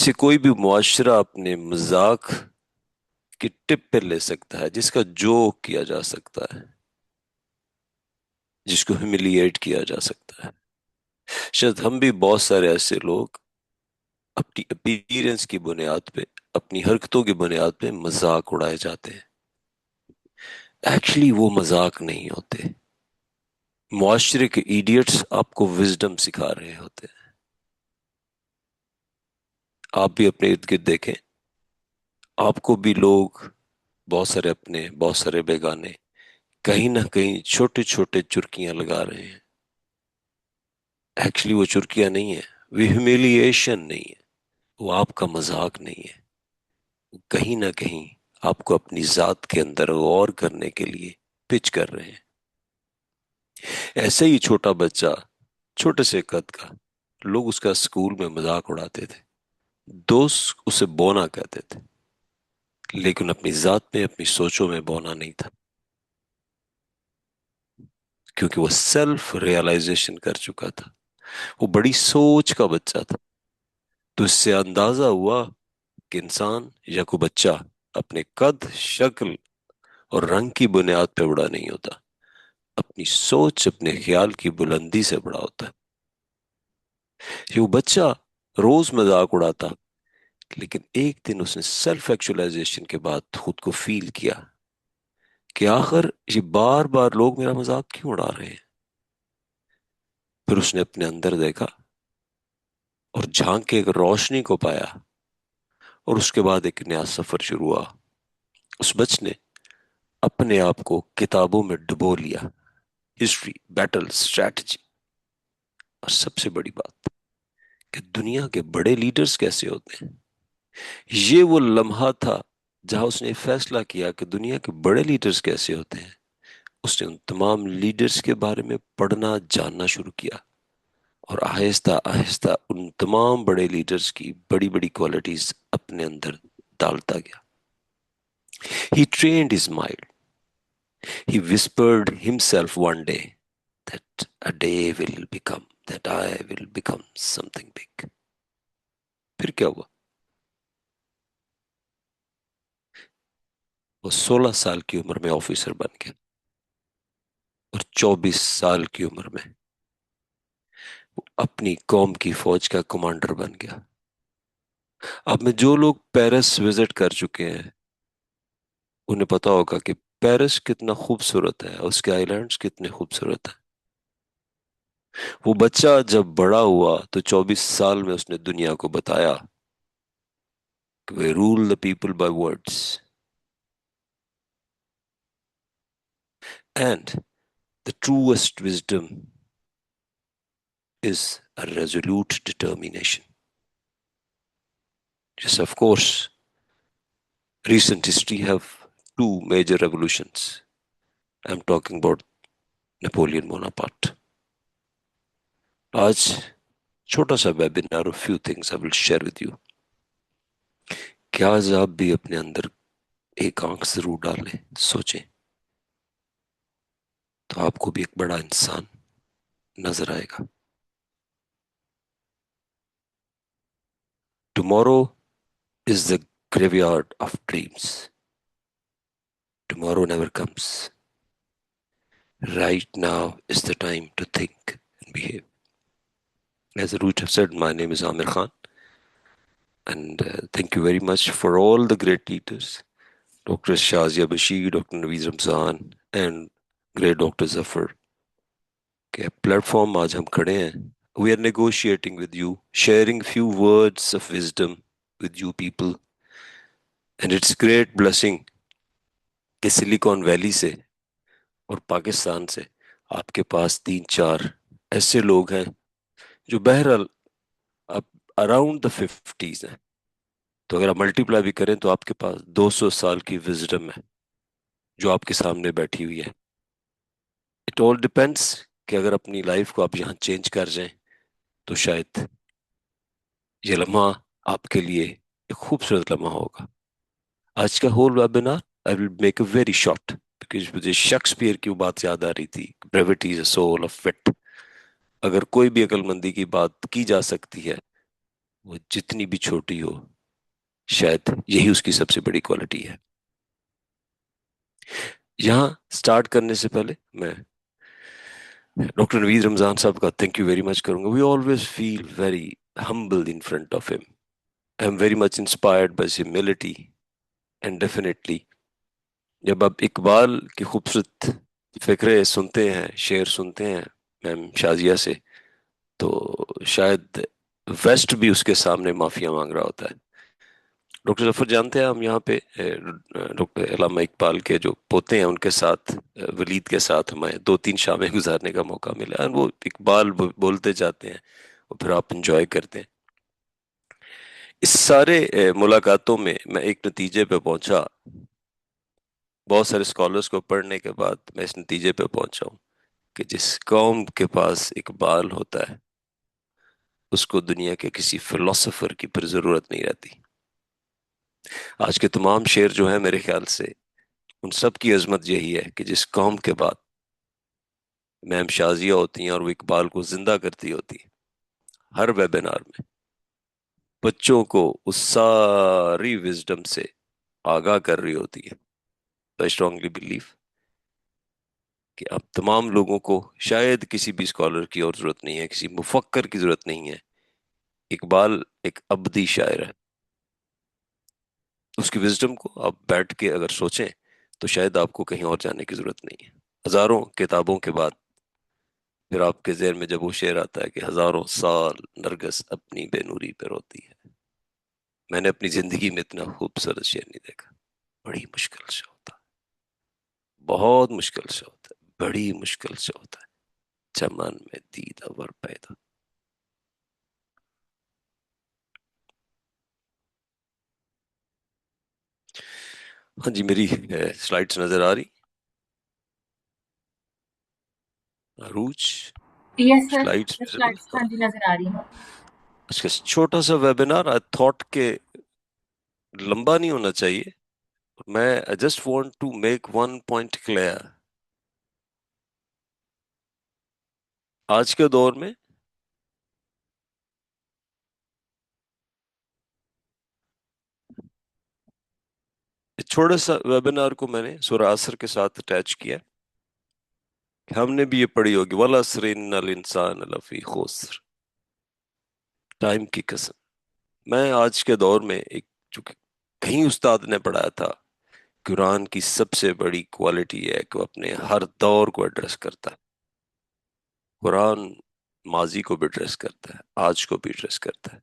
جسے کوئی بھی معاشرہ اپنے مذاق کی ٹپ پہ لے سکتا ہے، جس کا جوک کیا جا سکتا ہے، جس کو ہیملیٹ کیا جا سکتا ہے. شاید ہم بھی بہت سارے ایسے لوگ اپنی اپیرنس کی بنیاد پہ، اپنی حرکتوں کی بنیاد پہ مذاق اڑائے جاتے ہیں. ایکچولی وہ مذاق نہیں ہوتے. معاشرے کے ایڈیٹس آپ کو وزڈم سکھا رہے ہوتے ہیں. آپ بھی اپنے ارد گرد دیکھیں، آپ کو بھی لوگ، بہت سارے اپنے، بہت سارے بیگانے، کہیں نہ کہیں چھوٹے چھوٹے چرکیاں لگا رہے ہیں. ایکچولی وہ چرکیاں نہیں ہیں، وہ ہیومیلیشن نہیں ہے، وہ آپ کا مذاق نہیں ہے. کہیں نہ کہیں آپ کو اپنی ذات کے اندر غور کرنے کے لیے پچ کر رہے ہیں. ایسے ہی چھوٹا بچہ، چھوٹے سے قد کا، لوگ اس کا اسکول میں مذاق اڑاتے تھے، دوست اسے بونا کہتے تھے، لیکن اپنی ذات میں، اپنی سوچوں میں بونا نہیں تھا، کیونکہ وہ سیلف ریئلائزیشن کر چکا تھا. وہ بڑی سوچ کا بچہ تھا. تو اس سے اندازہ ہوا کہ انسان یا کوئی بچہ اپنے قد، شکل اور رنگ کی بنیاد پہ بڑا نہیں ہوتا، اپنی سوچ، اپنے خیال کی بلندی سے بڑا ہوتا ہے. یہ وہ بچہ روز مذاق اڑاتا، لیکن ایک دن اس نے سیلف ایکچولائزیشن کے بعد خود کو فیل کیا کہ آخر یہ بار بار لوگ میرا مذاق کیوں اڑا رہے ہیں. پھر اس نے اپنے اندر دیکھا اور جھانک کے ایک روشنی کو پایا، اور اس کے بعد ایک نیا سفر شروع ہوا. اس بچ نے اپنے آپ کو کتابوں میں ڈبو لیا، ہسٹری، بیٹل، اسٹریٹجی، اور سب سے بڑی بات کہ دنیا کے بڑے لیڈرز کیسے ہوتے ہیں. یہ وہ لمحہ تھا جہاں اس نے فیصلہ کیا کہ دنیا کے بڑے لیڈرز کیسے ہوتے ہیں. اس نے ان تمام لیڈرز کے بارے میں پڑھنا، جاننا شروع کیا، اور آہستہ آہستہ ان تمام بڑے لیڈرز کی بڑی بڑی کوالٹیز اپنے اندر ڈالتا گیا. He trained his mind. He whispered himself one day that a day will become, that I will become something big. پھر کیا ہوا؟ وہ 16 سال کی عمر میں آفیسر بن گیا، اور 24 سال کی عمر میں وہ اپنی قوم کی فوج کا کمانڈر بن گیا. اب میں جو لوگ پیرس وزٹ کر چکے ہیں انہیں پتا ہوگا کہ پیرس کتنا خوبصورت ہے، اس کے آئی لینڈز کتنے خوبصورت ہیں. وہ بچہ جب بڑا ہوا تو 24 سال میں اس نے دنیا کو بتایا کہ we rule the people by words and the truest wisdom is a resolute determination. Yes, of course, recent history have two major revolutions. I'm talking about Napoleon Bonaparte. آج چھوٹا سا webinar of few things I will share with you. کیا آج آپ بھی اپنے اندر ایک آنکھ ضرور ڈالیں، سوچیں، تو آپ کو بھی ایک بڑا انسان نظر آئے گا. Tomorrow is the graveyard of dreams. Tomorrow never comes. Right now is the time to think and behave. As Aruj have said, my name is Amir Khan, and thank you very much for all the great leaders, Dr. Shazia Bashir, Dr. Naveed Ramzan, and great Dr. Zafar. کہ plate form آج ہم کھڑے ہیں. We are negotiating with you, sharing few words of wisdom with you people, and it's great blessing کہ Silicon Valley سے اور پاکستان سے آپ کے پاس 3-4 ایسے لوگ ہیں جو بہرحال اب اراؤنڈ دا 50s ہیں. تو اگر آپ ملٹیپلائی بھی کریں تو آپ کے پاس 200 سال کی وزڈم ہے جو آپ کے سامنے بیٹھی ہوئی ہے. اٹ آل ڈپینڈس کہ اگر اپنی لائف کو آپ یہاں چینج کر جائیں تو شاید یہ لمحہ آپ کے لیے ایک خوبصورت لمحہ ہوگا. آج کا whole webinar I will make a very short because مجھے شیکسپیئر کی بات یاد آ رہی تھی، brevity is a soul of what. اگر کوئی بھی عقل مندی کی بات کی جا سکتی ہے وہ جتنی بھی چھوٹی ہو شاید یہی اس کی سب سے بڑی کوالٹی ہے. یہاں سٹارٹ کرنے سے پہلے میں ڈاکٹر نوید رمضان صاحب کا تھینک یو ویری مچ کروں گا. We always feel very humble in front of him. I am very much inspired by humility. And definitely جب آپ اقبال کی خوبصورت فکرے سنتے ہیں، شعر سنتے ہیں میم شازیہ سے، تو شاید ویسٹ بھی اس کے سامنے معافیا مانگ رہا ہوتا ہے. ڈاکٹر ظفر جانتے ہیں ہم یہاں پہ ڈاکٹر علامہ اقبال کے جو پوتے ہیں ان کے ساتھ، ولید کے ساتھ ہمیں 2-3 شامیں گزارنے کا موقع ملا. وہ اقبال بولتے جاتے ہیں اور پھر آپ انجوائے کرتے ہیں. اس سارے ملاقاتوں میں میں ایک نتیجے پہ پہنچا، بہت سارے اسکالرس کو پڑھنے کے بعد میں اس نتیجے پہ پہنچا ہوں کہ جس قوم کے پاس اقبال ہوتا ہے اس کو دنیا کے کسی فلسفر کی پھر ضرورت نہیں رہتی. آج کے تمام شعر جو ہیں میرے خیال سے ان سب کی عظمت یہی ہے کہ جس قوم کے بعد میم شازیہ ہوتی ہیں اور وہ اقبال کو زندہ کرتی ہوتی ہیں. ہر ویبینار میں بچوں کو اس ساری وزڈم سے آگاہ کر رہی ہوتی ہے. I strongly believe کہ اب تمام لوگوں کو شاید کسی بھی اسکالر کی اور ضرورت نہیں ہے، کسی مفکر کی ضرورت نہیں ہے. اقبال ایک ابدی شاعر ہے. اس کی وزڈم کو آپ بیٹھ کے اگر سوچیں تو شاید آپ کو کہیں اور جانے کی ضرورت نہیں ہے. ہزاروں کتابوں کے بعد پھر آپ کے ذہن میں جب وہ شعر آتا ہے کہ ہزاروں سال نرگس اپنی بے نوری پہ روتی ہے. میں نے اپنی زندگی میں اتنا خوبصورت شعر نہیں دیکھا. بڑی مشکل سے ہوتا ہے، بہت مشکل سے ہوتا ہے، بڑی مشکل سے ہوتا ہے. چمن میں دیدہ ور پیدا. ہاں جی، میری سلائڈز نظر آ رہی؟ عروج یس سر، سلائڈز ویزیبل؟ ہاں جی نظر آ رہی ہے. اچھا، چھوٹا سا ویبینار آئی تھاٹ کہ لمبا نہیں ہونا چاہیے. میں just want to make one point clear. آج کے دور میں چھوٹا سا ویبینار کو میں نے سورہ عصر کے ساتھ اٹیچ کیا. ہم نے بھی یہ پڑھی ہوگی وَالْعَصْرِ إِنَّ الْإِنسَانَ لَفِي خُسْرٍ. ٹائم کی قسم. میں آج کے دور میں ایک چونکہ کہیں استاد نے پڑھایا تھا قرآن کی سب سے بڑی کوالٹی ہے کہ وہ اپنے ہر دور کو ایڈریس کرتا ہے. قرآن ماضی کو بھی ایڈریس کرتا ہے، آج کو بھی ایڈریس کرتا ہے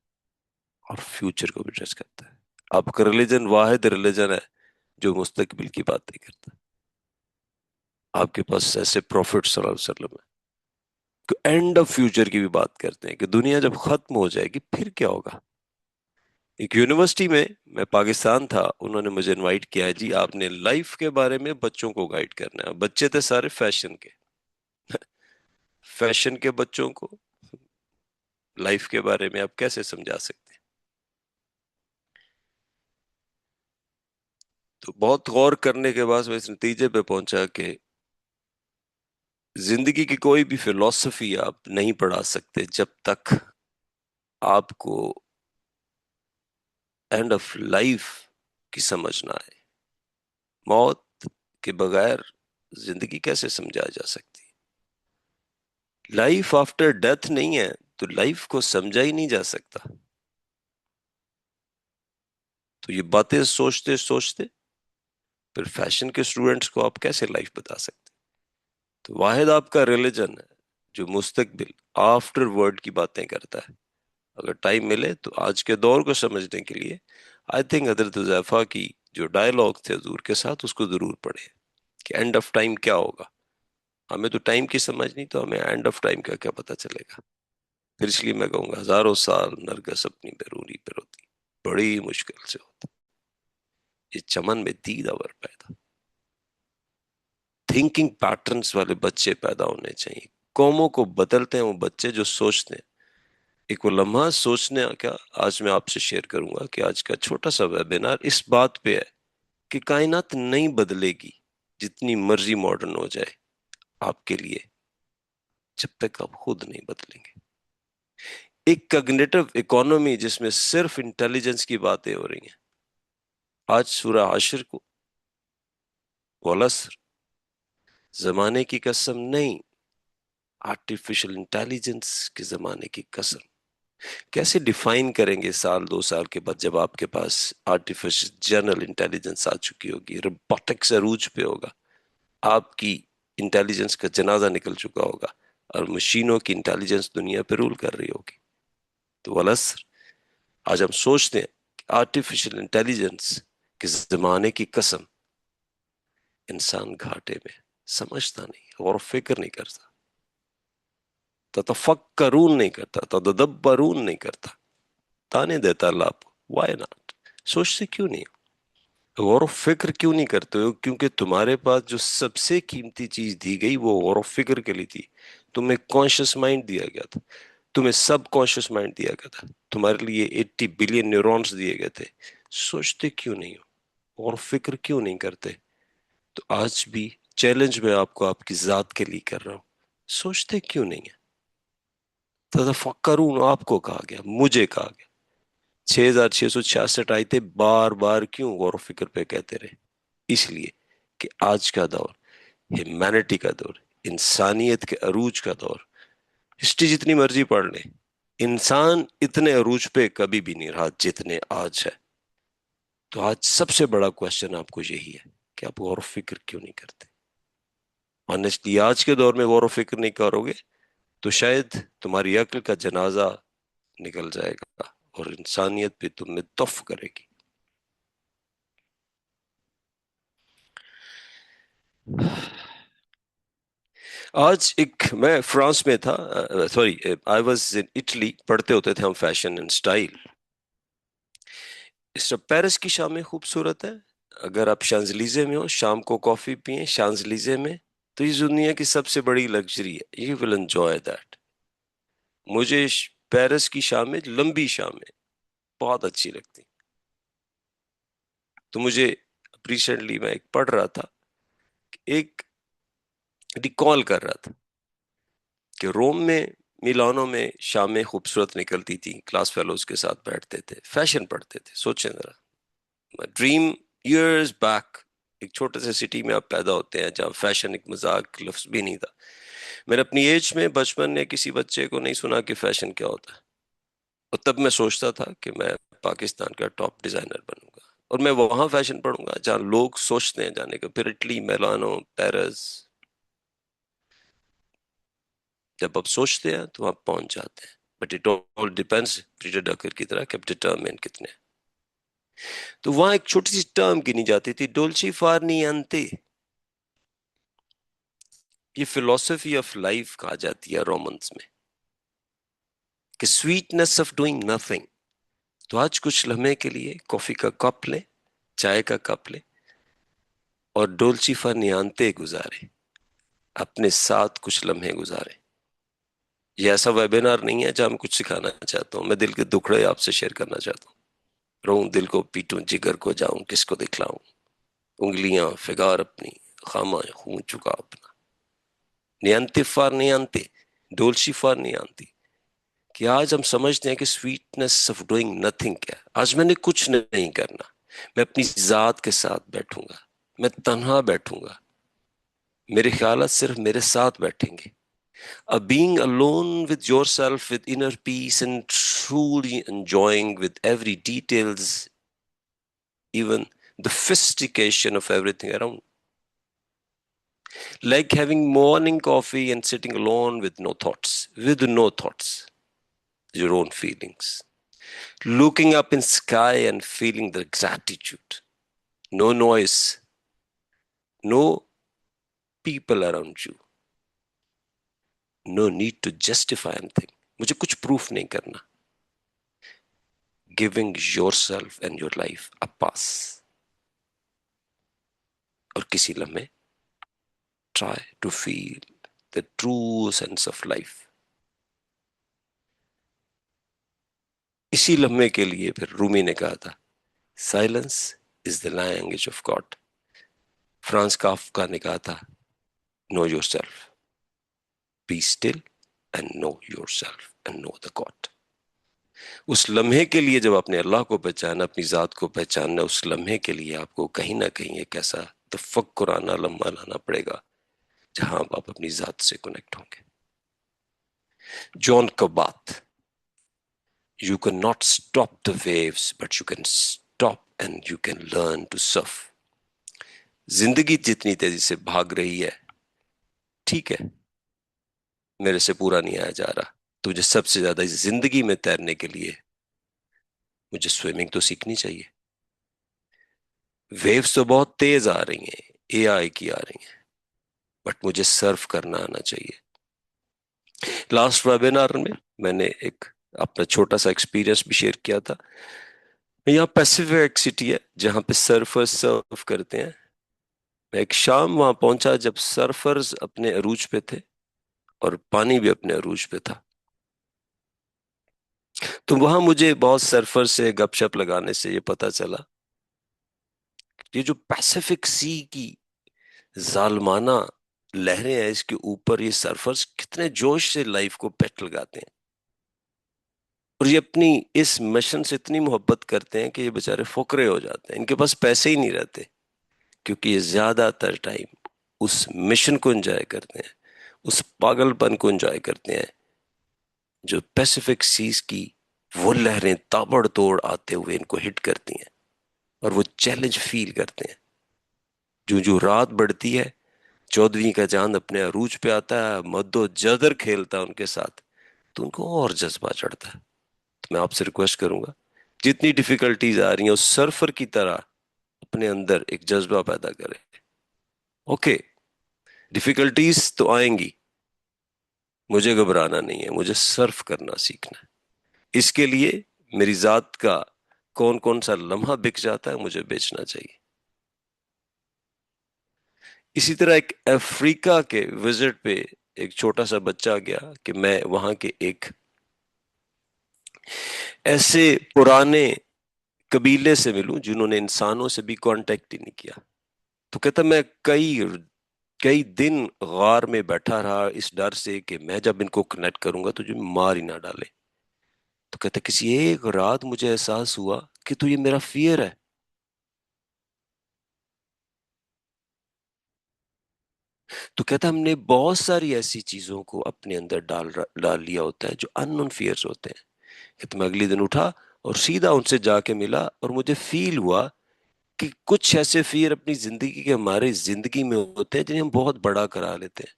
اور فیوچر کو بھی ایڈریس کرتا ہے. آپ کا ریلیجن واحد ریلیجن ہے جو مستقبل کی باتیں کرتا ہے. آپ کے پاس ایسے پروفٹ صلی اللہ علیہ وسلم ہے کہ اینڈ آف فیوچر کی بھی بات کرتے ہیں کہ دنیا جب ختم ہو جائے گی پھر کیا ہوگا. ایک یونیورسٹی میں پاکستان تھا، انہوں نے مجھے انوائٹ کیا ہے جی آپ نے لائف کے بارے میں بچوں کو گائیڈ کرنا ہے. بچے تھے سارے فیشن کے. فیشن کے بچوں کو لائف کے بارے میں آپ کیسے سمجھا سکتے ہیں؟ تو بہت غور کرنے کے بعد میں اس نتیجے پہ پہنچا کہ زندگی کی کوئی بھی فلسفی آپ نہیں پڑھا سکتے جب تک آپ کو اینڈ آف لائف کی سمجھ نہ آئے. موت کے بغیر زندگی کیسے سمجھا جا سکتی؟ لائف آفٹر ڈیتھ نہیں ہے تو لائف کو سمجھا ہی نہیں جا سکتا. تو یہ باتیں سوچتے سوچتے پھر فیشن کے اسٹوڈنٹس کو آپ کیسے لائف بتا سکتے؟ تو واحد آپ کا ریلیجن ہے جو مستقبل آفٹر ورڈ کی باتیں کرتا ہے. اگر ٹائم ملے تو آج کے دور کو سمجھنے کے لیے آئی تھنک حضرت حذیفہ کی جو ڈائلاگ تھے حضور کے ساتھ اس کو ضرور پڑھیں کہ اینڈ آف ٹائم کیا ہوگا. ہمیں تو ٹائم کی سمجھ نہیں تو ہمیں اینڈ آف ٹائم کا کیا پتہ چلے گا. پھر اس لیے میں کہوں گا ہزاروں سال نرگس اپنی بیرونی پہ روتی بڑی مشکل سے ہوتا. یہ چمن میں دید اور پیدا. تھنکنگ پیٹرنز والے بچے پیدا ہونے چاہیے. قوموں کو بدلتے ہیں وہ بچے جو سوچتے ہیں. ایک وہ لمحہ سوچنے کا آج میں آپ سے شیئر کروں گا کہ آج کا چھوٹا سا ویبینار اس بات پہ ہے کہ کائنات نہیں بدلے گی جتنی مرضی ماڈرن ہو جائے آپ کے لیے جب تک آپ خود نہیں بدلیں گے. ایک کگنیٹو اکانومی جس میں صرف انٹیلیجنس کی باتیں ہو رہی ہیں. آج سورہ حشر کو والعصر، زمانے کی قسم نہیں، آرٹیفیشل انٹیلیجنس کے زمانے کی قسم. کیسے ڈیفائن کریں گے سال 2 سال کے بعد جب آپ کے پاس آرٹیفیشل جنرل انٹیلیجنس آ چکی ہوگی، روبوٹکس عروج پہ ہوگا، آپ کی انٹیلیجنس کا جنازہ نکل چکا ہوگا اور مشینوں کی انٹیلیجنس دنیا پہ رول کر رہی ہوگی. تو والعصر، آج ہم سوچتے ہیں کہ آرٹیفیشل انٹیلیجنس کے زمانے کی قسم، انسان گھاٹے میں، سمجھتا نہیں، غور و فکر نہیں کرتا، تتفکرون نہیں کرتا، تدبرون نہیں کرتا. تانے دیتا اللہ آپ کو. Why not? سوچتے کیوں نہیں، غور و فکر کیوں نہیں کرتے ہو؟ کیونکہ تمہارے پاس جو سب سے قیمتی چیز دی گئی وہ غور و فکر کے لیے تھی. تمہیں کانشیس مائنڈ دیا گیا تھا، تمہیں سب کانشیس مائنڈ دیا گیا تھا، تمہارے لیے 80 بلین نیورونز دیے گئے تھے. سوچتے کیوں نہیں ہو، غور و فکر کیوں نہیں کرتے؟ تو آج بھی چیلنج میں آپ کو آپ کی ذات کے لیے کر رہا ہوں، سوچتے کیوں نہیں ہے؟ تفکرون آپ کو کہا گیا، مجھے کہا گیا. 6666 آیتیں بار بار کیوں غور و فکر پہ کہتے رہے؟ اس لیے کہ آج کا دور ہیومینٹی کا دور، انسانیت کے عروج کا دور. ہسٹری جتنی مرضی پڑھ لیں، انسان اتنے عروج پہ کبھی بھی نہیں رہا جتنے آج ہے. تو آج سب سے بڑا کوشچن آپ کو یہی ہے کہ آپ غور و فکر کیوں نہیں کرتے؟ آنیسٹلی آج کے دور میں غور و فکر نہیں کرو گے تو شاید تمہاری عقل کا جنازہ نکل جائے گا اور انسانیت پہ تم میں تف کرے گی. آج ایک میں فرانس میں تھا، sorry I was in Italy, پڑھتے ہوتے تھے ہم فیشن اینڈ اسٹائل. اس پیرس کی شامیں خوبصورت ہے. اگر آپ شانزلیزے میں ہو، شام کو کافی پئیں شانزلیزے میں، تو یہ دنیا کی سب سے بڑی لگژری ہے. You will enjoy that. مجھے پیرس کی شامیں، لمبی شامیں بہت اچھی لگتی. تو مجھے ریسنٹلی میں ایک پڑھ رہا تھا، ایک ریکال کر رہا تھا کہ روم میں، میلانو میں شامیں خوبصورت نکلتی تھی، کلاس فیلوز کے ساتھ بیٹھتے تھے، فیشن پڑھتے تھے. سوچیں ذرا، ڈریم ایئرز بیک، ایک چھوٹے سے سٹی میں آپ پیدا ہوتے ہیں جہاں فیشن ایک مذاق لفظ بھی نہیں تھا. میں نے اپنی ایج میں بچپن میں کسی بچے کو نہیں سنا کہ فیشن کیا ہوتا ہے، اور تب میں سوچتا تھا کہ میں پاکستان کا ٹاپ ڈیزائنر بنوں گا اور میں وہاں فیشن پڑھوں گا جہاں لوگ سوچتے ہیں جانے کا. پھر اٹلی، میلانو، پیرس، جب آپ سوچتے ہیں تو آپ پہنچ جاتے ہیں. But it all depends, Peter Drucker کی طرح، کہ آپ ڈٹرمن کتنے. تو وہاں ایک چھوٹی سی ٹرم گنی جاتی تھی، ڈولچی فار نیانتے. یہ فلسفی آف لائف کہا جاتی ہے رومنس میں، کہ سویٹنس آف ڈوئنگ نتھنگ. تو آج کچھ لمحے کے لیے کافی کا کپ لیں، چائے کا کپ لیں اور ڈولچی فار نیانتے گزاریں، اپنے ساتھ کچھ لمحے گزاریں. یہ ایسا ویبینار نہیں ہے جہاں میں کچھ سکھانا چاہتا ہوں، میں دل کے دکھڑے آپ سے شیئر کرنا چاہتا ہوں. رہوں دل کو پیٹوں، جگر کو جاؤں، کس کو دکھلاؤں، انگلیاں فگار اپنی، خامہ خون چکا اپنا. نیانتے فار نیانتے، ڈولچی فار نیانتی. کہ آج ہم سمجھتے ہیں کہ سویٹنس آف ڈوئنگ نتھنگ کیا ہے. آج میں نے کچھ نہیں کرنا، میں اپنی ذات کے ساتھ بیٹھوں گا، میں تنہا بیٹھوں گا، میرے خیالات صرف میرے ساتھ بیٹھیں گے. Being alone with yourself, with inner peace, and truly enjoying with every details, even the sophistication of everything around. Like having morning coffee and sitting alone with no thoughts, your own feelings. Looking up in sky and feeling the gratitude. No noise, no people around you. No need to justify anything. مجھے کچھ proof نہیں کرنا. Giving yourself and your life a pass. اور کسی لمحے try to feel the true sense of life. اسی لمحے کے لیے پھر رومی نے کہا تھا Silence is the language of God. France کافکا نے کہا تھا Know yourself. Be still and know yourself and know the God. اس لمحے کے لیے جب آپ نے اللہ کو پہچانا، اپنی ذات کو پہچاننا، اس لمحے کے لیے آپ کو کہیں نہ کہیں ایک ایسا تفکرانہ لمحہ لانا پڑے گا جہاں آپ اپنی ذات سے کنیکٹ ہوں گے. جان کا بات، you cannot stop the waves but you can stop and you can learn to surf. زندگی جتنی تیزی سے بھاگ رہی ہے، ٹھیک ہے، میرے سے پورا نہیں آیا جا رہا، تو مجھے سب سے زیادہ زندگی میں تیرنے کے لیے مجھے سوئمنگ تو سیکھنی چاہیے. ویوز تو بہت تیز آ رہی ہیں، اے آئی کی آ رہی ہیں، بٹ مجھے سرف کرنا آنا چاہیے. لاسٹ ویبینار میں نے ایک اپنا چھوٹا سا ایکسپیرینس بھی شیئر کیا تھا. یہاں پیسیفک سٹی ہے جہاں پہ سرفرز سرف کرتے ہیں. میں ایک شام وہاں پہنچا جب سرفرز اپنے عروج پہ تھے اور پانی بھی اپنے عروج پہ تھا. تو وہاں مجھے بہت سرفر سے گپ شپ لگانے سے یہ پتا چلا یہ جو پیسیفک سی کی ظالمانہ لہریں ہیں، اس کے اوپر یہ سرفرز کتنے جوش سے لائف کو پیٹ لگاتے ہیں، اور یہ اپنی اس مشن سے اتنی محبت کرتے ہیں کہ یہ بیچارے فقرے ہو جاتے ہیں، ان کے پاس پیسے ہی نہیں رہتے، کیونکہ یہ زیادہ تر ٹائم اس مشن کو انجوائے کرتے ہیں، اس پاگل پن کو انجوائے کرتے ہیں جو پیسیفک سیز کی وہ لہریں تابڑ توڑ آتے ہوئے ان کو ہٹ کرتی ہیں، اور وہ چیلنج فیل کرتے ہیں. جو جو رات بڑھتی ہے، 14ویں کا چاند اپنے عروج پہ آتا ہے، مد و جدر کھیلتا ہے ان کے ساتھ، تو ان کو اور جذبہ چڑھتا ہے. تو میں آپ سے ریکویسٹ کروں گا جتنی ڈیفیکلٹیز آ رہی ہیں اس سرفر کی طرح اپنے اندر ایک جذبہ پیدا کرے. اوکے، ڈیفیکلٹیز تو آئیں گی، مجھے گھبرانا نہیں ہے، مجھے سرف کرنا سیکھنا ہے. اس کے لیے میری ذات کا کون کون سا لمحہ بک جاتا ہے مجھے بیچنا چاہیے. اسی طرح ایک افریقہ کے وزٹ پہ ایک چھوٹا سا بچہ گیا کہ میں وہاں کے ایک ایسے پرانے قبیلے سے ملوں جنہوں نے انسانوں سے بھی کانٹیکٹ ہی نہیں کیا. تو کہتا میں کئی دن غار میں بیٹھا رہا اس ڈر سے کہ میں جب ان کو کنیکٹ کروں گا تو جو مار ہی نہ ڈالے. تو کہتا کسی ایک رات مجھے احساس ہوا کہ تو یہ میرا فیئر ہے. تو کہتا ہم نے بہت ساری ایسی چیزوں کو اپنے اندر ڈال لیا ہوتا ہے جو ان نون فیئرز ہوتے ہیں. کہ میں اگلی دن اٹھا اور سیدھا ان سے جا کے ملا اور مجھے فیل ہوا کہ کچھ ایسے فیئر اپنی زندگی کے ہمارے زندگی میں ہوتے ہیں جنہیں ہم بہت بڑا کرا لیتے ہیں.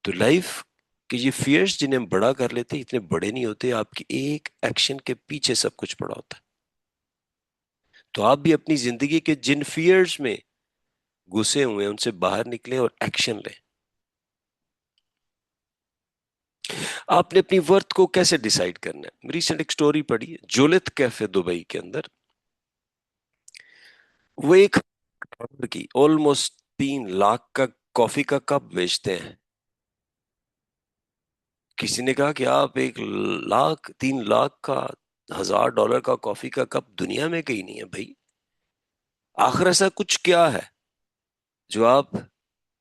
تو لائف کہ یہ فیئرز جنہیں ہم بڑا کر لیتے ہیں اتنے بڑے نہیں ہوتے، آپ کی ایک ایکشن کے پیچھے سب کچھ پڑا ہوتا ہے. تو آپ بھی اپنی زندگی کے جن فیئرز میں گھسے ہوئے ہیں ان سے باہر نکلیں اور ایکشن لیں. آپ نے اپنی ورتھ کو کیسے ڈیسائیڈ کرنا ہے؟ ریسنٹ ایک سٹوری پڑھی ہے جولت کیفے دبئی کے اندر، وہ ایک کی آلموسٹ 3 لاکھ کا کافی کا کپ بیچتے ہیں. کسی نے کہا کہ آپ 1 لاکھ 3 لاکھ کا $1000 کا کافی کا کپ دنیا میں کہیں نہیں ہے بھائی. آخر ایسا کچھ کیا ہے جو آپ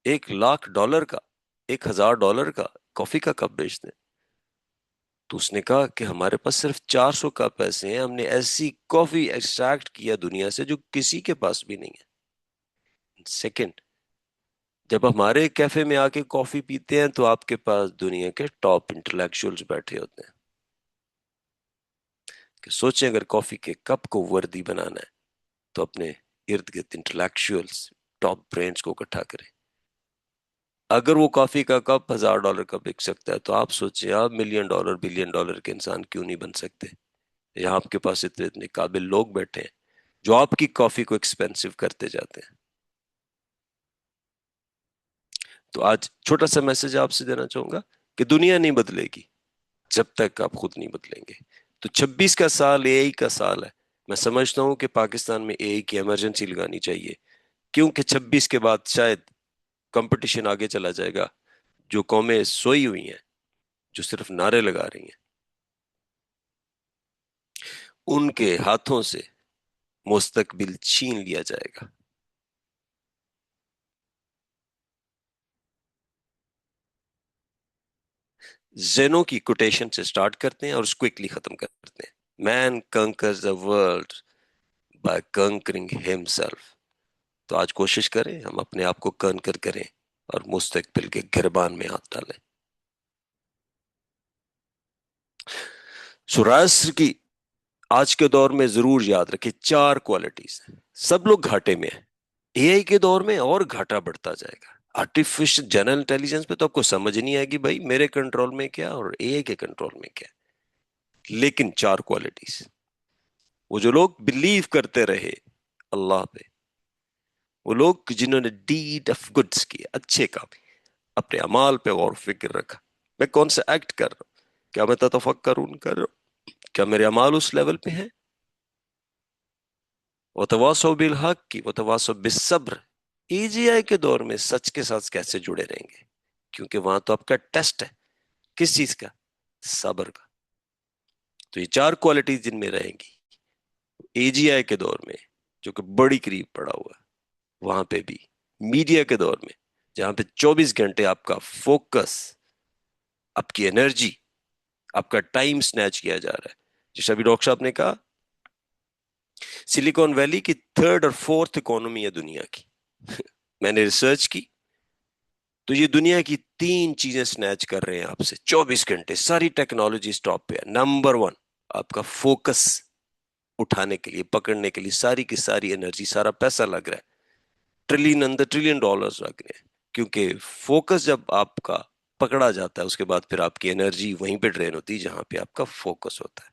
$1 لاکھ کا $1000 کا کافی کا کپ بیچتے ہیں؟ تو اس نے کہا کہ ہمارے پاس صرف 400 کپ ایسے ہیں، ہم نے ایسی کافی ایکسٹریکٹ کیا دنیا سے جو کسی کے پاس بھی نہیں ہے. سیکنڈ، جب ہمارے کیفے میں آ کے کافی پیتے ہیں تو آپ کے پاس دنیا کے ٹاپ انٹلیکچوئلز بیٹھے ہوتے ہیں. کہ سوچیں اگر کافی کے کپ کو وردی بنانا ہے تو اپنے ارد گرد انٹلیکچوئلز ٹاپ برینڈز کو اکٹھا کریں. اگر وہ کافی کا کپ $1000 کا بک سکتا ہے تو آپ سوچیں آپ $1,000,000 $1,000,000,000 کے انسان کیوں نہیں بن سکتے؟ یہاں آپ کے پاس اتنے قابل لوگ بیٹھے ہیں جو آپ کی کافی کو ایکسپینسو کرتے جاتے ہیں. تو آج چھوٹا سا میسج آپ سے دینا چاہوں گا کہ دنیا نہیں بدلے گی جب تک آپ خود نہیں بدلیں گے. تو 26 کا سال اے آئی کا سال ہے. میں سمجھتا ہوں کہ پاکستان میں اے آئی کی ایمرجنسی لگانی چاہیے، کیونکہ 26 کے بعد شاید کمپٹیشن آگے چلا جائے گا. جو قومیں سوئی ہوئی ہیں، جو صرف نعرے لگا رہی ہیں، ان کے ہاتھوں سے مستقبل چھین لیا جائے گا. زینو کی کوٹیشن سے سٹارٹ کرتے ہیں اور اس کوئکلی ختم کرتے ہیں. مین کنکرز دا ورلڈ بائی کنکرنگ ہمسیلف. تو آج کوشش کریں ہم اپنے آپ کو کنکر کریں اور مستقبل کے گربان میں ہاتھ ڈالیں. سوراسٹر کی آج کے دور میں ضرور یاد رکھیں 4 کوالٹیز ہیں. سب لوگ گھاٹے میں ہیں. اے آئی کے دور میں اور گھاٹا بڑھتا جائے گا. آرٹیفیشل جنرل انٹیلیجنس پہ تو آپ کو سمجھ نہیں آئے گی بھائی میرے کنٹرول میں کیا اور اے آئی کے کنٹرول میں کیا. لیکن 4 کوالٹیز. وہ جو لوگ بلیو کرتے رہے اللہ پہ، وہ لوگ جنہوں نے ڈیڈ آف گڈس کیے، اچھے کام، اپنے اعمال پہ غور و فکر رکھا. میں کون سا ایکٹ کر رہا ہوں، کیا میں تفکرون کر رہا ہوں، کیا میرے اعمال اس لیول پہ ہیں. وتواصوا بالحق کی وتواصوا بالصبر. ای جی آئی کے دور میں سچ کے ساتھ کیسے جڑے رہیں گے، کیونکہ وہاں تو آپ کا ٹیسٹ ہے. کس چیز کا؟ صبر کا. تو یہ 4 کوالٹیز جن میں رہیں گی اے جی آئی کے دور میں جو کہ بڑی قریب پڑا ہوا ہے، وہاں پہ بھی میڈیا کے دور میں جہاں پہ 24 گھنٹے آپ کا فوکس، آپ کی انرجی، آپ کا ٹائم سنیچ کیا جا رہا ہے. جیسے ابھی ڈاکٹر صاحب نے کہا سلیکون ویلی کی 3rd اور 4th اکانومی ہے دنیا کی. میں نے ریسرچ کی تو یہ دنیا کی 3 چیزیں سنیچ کر رہے ہیں آپ سے 24 گھنٹے. ساری ٹیکنالوجی سٹاپ پہ ہے. نمبر 1 آپ کا فوکس اٹھانے کے لیے، پکڑنے کے لیے ساری کی ساری انرجی، سارا پیسہ لگ رہا ہے. ٹریلین ڈالرز لگ رہے ہیں، کیونکہ فوکس جب آپ کا پکڑا جاتا ہے اس کے بعد پھر آپ کی انرجی وہیں پہ ڈرین ہوتی ہے جہاں پہ آپ کا فوکس ہوتا ہے.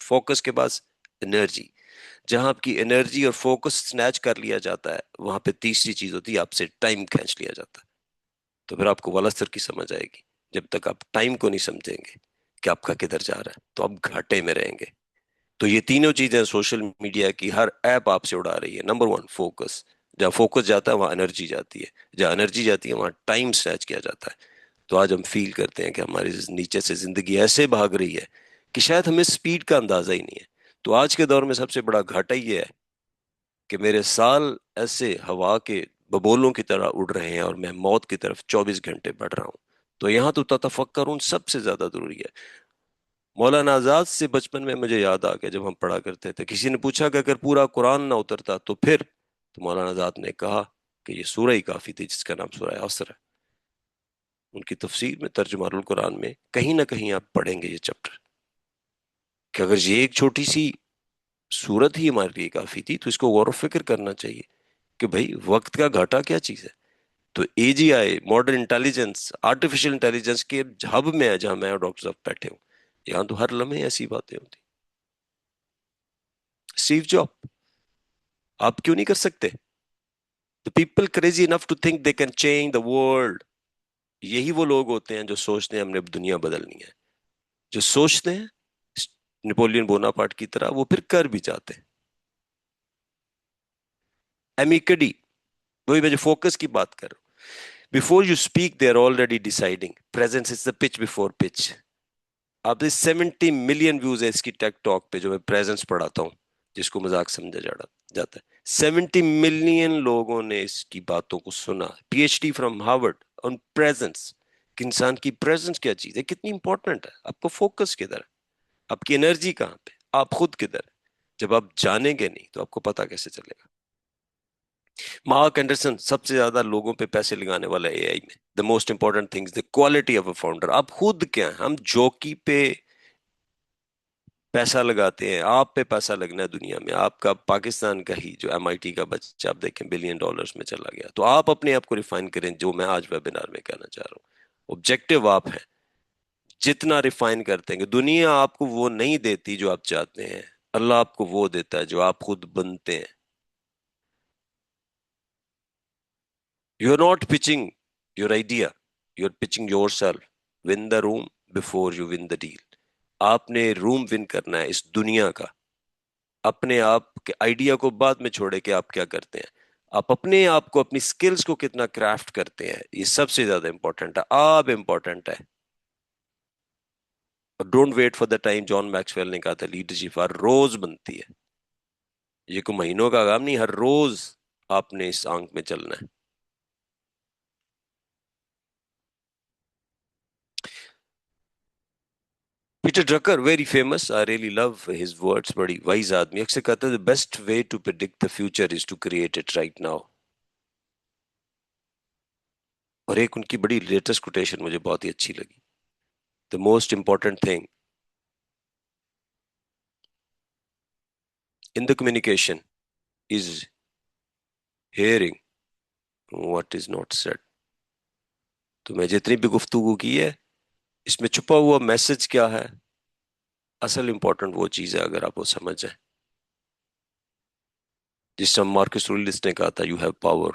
فوکس کے بعد انرجی، جہاں آپ کی انرجی اور فوکس سنیچ کر لیا جاتا ہے وہاں پہ تیسری چیز ہوتی ہے آپ سے ٹائم کھینچ لیا جاتا ہے. تو پھر آپ کو والستر کی سمجھ آئے گی. جب تک آپ ٹائم کو نہیں سمجھیں گے کہ آپ کا کدھر جا رہا ہے تو آپ گھاٹے میں رہیں گے. تو یہ تینوں چیزیں سوشل میڈیا کی ہر ایپ آپ سے اڑا رہی ہے. Number 1 focus. جہاں فوکس جاتا ہے وہاں انرجی جاتی ہے، جہاں انرجی جاتی ہے وہاں ٹائم سنیچ کیا جاتا ہے. تو آج ہم فیل کرتے ہیں کہ ہماری نیچے سے زندگی ایسے بھاگ رہی ہے کہ شاید ہمیں سپیڈ کا اندازہ ہی نہیں ہے. تو آج کے دور میں سب سے بڑا گھاٹا یہ ہے کہ میرے سال ایسے ہوا کے ببولوں کی طرح اڑ رہے ہیں اور میں موت کی طرف 24 گھنٹے بڑھ رہا ہوں. تو یہاں تو تفکرون سب سے زیادہ ضروری ہے. مولانا آزاد سے بچپن میں مجھے یاد آ گیا جب ہم پڑھا کرتے تھے، کسی نے پوچھا کہ اگر پورا قرآن نہ اترتا تو پھر، تو مولانا آزاد نے کہا کہ یہ سورہ ہی کافی تھی جس کا نام سورہ عصر ہے. ان کی تفسیر میں ترجمہ القرآن میں کہیں نہ کہیں آپ پڑھیں گے یہ چیپٹر کہ اگر یہ ایک چھوٹی سی صورت ہی ہمارے لیے کافی تھی تو اس کو غور و فکر کرنا چاہیے کہ بھائی وقت کا گھاٹا کیا چیز ہے. تو اے جی آئی، ماڈرن انٹیلیجنس، آرٹیفیشل انٹیلیجنس کے ہب میں ہے جہاں میں اور ڈاکٹر صاحب بیٹھے ہوں. یہاں تو ہر لمحے ایسی باتیں ہوتی. اسٹیو جاب آپ کیوں نہیں کر سکتے؟ The people crazy enough to think they can change the world. یہی وہ لوگ ہوتے ہیں جو سوچتے ہیں ہم نے دنیا بدلنی ہے، جو سوچتے ہیں نیپولین بوناپارٹ کی طرح وہ پھر کر بھی جاتے ہیں. ایمی کڈی، وہی میں جو فوکس کی بات کر رہا ہوں. Before you speak they are already deciding. Presence is the pitch before pitch. آپ 70 ملین ویوز ہے اس کی ٹیک ٹاک پہ جو میں پریزنس پڑھاتا ہوں جس کو مذاق سمجھا جاتا ہے. 70 ملین لوگوں نے اس کی باتوں کو سنا. P H D from Harvard on presence, کہ انسان کی پریزنس کیا چیز ہے، کتنی امپورٹنٹ ہے. آپ کو فوکس کدھر ہے، آپ کی انرجی کہاں پہ، آپ خود کدھر ہے. جب آپ جانیں گے نہیں تو آپ کو پتا کیسے چلے گا. مارک اینڈرسن سب سے زیادہ لوگوں پہ پیسے لگانے والا اے آئی میں. The most important thing the quality of a founder. آپ خود کیا ہیں؟ ہم جوکی پہ پیسہ لگاتے ہیں، آپ پہ پیسہ لگنا ہے دنیا میں. آپ کا پاکستان کا ہی جو ایم آئی ٹی کا بچہ آپ دیکھیں بلین ڈالرز میں چلا گیا. تو آپ اپنے آپ کو ریفائن کریں، جو میں آج ویبینار میں کہنا چاہ رہا ہوں. آبجیکٹو آپ ہیں، جتنا ریفائن کرتے ہیں کہ دنیا آپ کو وہ نہیں دیتی جو آپ چاہتے ہیں، اللہ آپ کو وہ دیتا ہے جو آپ خود بنتے ہیں. You are not pitching your idea, you are pitching yourself. Win the room before you win the deal. آپ نے روم ون کرنا ہے اس دنیا کا. اپنے آپ کے آئیڈیا کو بعد میں چھوڑے کہ آپ کیا کرتے ہیں. آپ اپنے آپ کو، اپنی سکلز کو کتنا کرافٹ کرتے ہیں، یہ سب سے زیادہ امپورٹنٹ ہے. آپ امپورٹنٹ ہے. Don't wait for the time. John Maxwell نے کہا تھا لیڈرشپ ہر روز بنتی ہے. یہ کوئی مہینوں کا کام نہیں، ہر روز آپ نے اس آنکھ میں چلنا ہے. Peter Drucker, very famous, I really love his words, بڑی wise آدمی, اکثر کہتا ہے the best way to predict the future is to create it right now. اور ایک ان کی بڑی لیٹسٹ کوٹیشن مجھے بہت ہی اچھی لگی, the most important thing in the communication is hearing what is not said. تو میں جتنی بھی گفتگو کی ہے, اس میں چھپا ہوا میسج کیا ہے, اصل امپورٹنٹ وہ چیز ہے اگر آپ وہ سمجھ جائیں. جس طرح مارکس اورلیس نے کہا تھا, you have power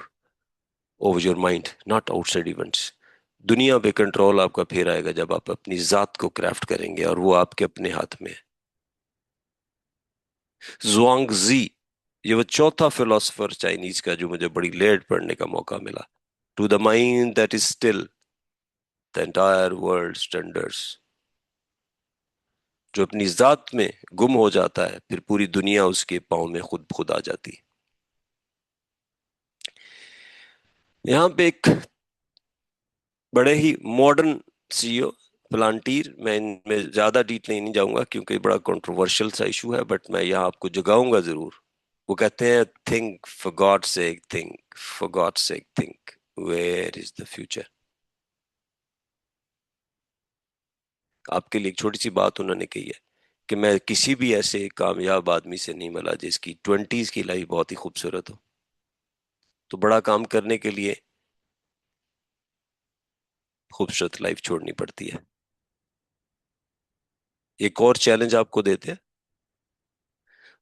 over your mind not out side events. دنیا پہ کنٹرول آپ کا پھر آئے گا جب آپ اپنی ذات کو کرافٹ کریں گے, اور وہ آپ کے اپنے ہاتھ میں ہے. زوانگ زی, یہ وہ چوتھا فلاسفر چائنیز کا جو مجھے بڑی لیٹ پڑھنے کا موقع ملا. To the mind that is still the entire world standards. جو اپنی ذات میں گم ہو جاتا ہے, پھر پوری دنیا اس کے پاؤں میں خود آ جاتی. یہاں پہ ایک بڑے ہی ماڈرن سی او پلانٹیر, میں ان میں زیادہ ڈیٹیل نہیں جاؤں گا کیونکہ بڑا کنٹروورشل سا ایشو ہے, بٹ میں یہاں آپ کو جگاؤں گا ضرور. وہ کہتے ہیں think for God's sake think, for God's sake think, where is the future. آپ کے لیے ایک چھوٹی سی بات انہوں نے کہی ہے کہ میں کسی بھی ایسے کامیاب آدمی سے نہیں ملا جس کی 20s کی لائف بہت ہی خوبصورت ہو. تو بڑا کام کرنے کے لیے خوبصورت لائف چھوڑنی پڑتی ہے. ایک اور چیلنج آپ کو دیتے ہیں,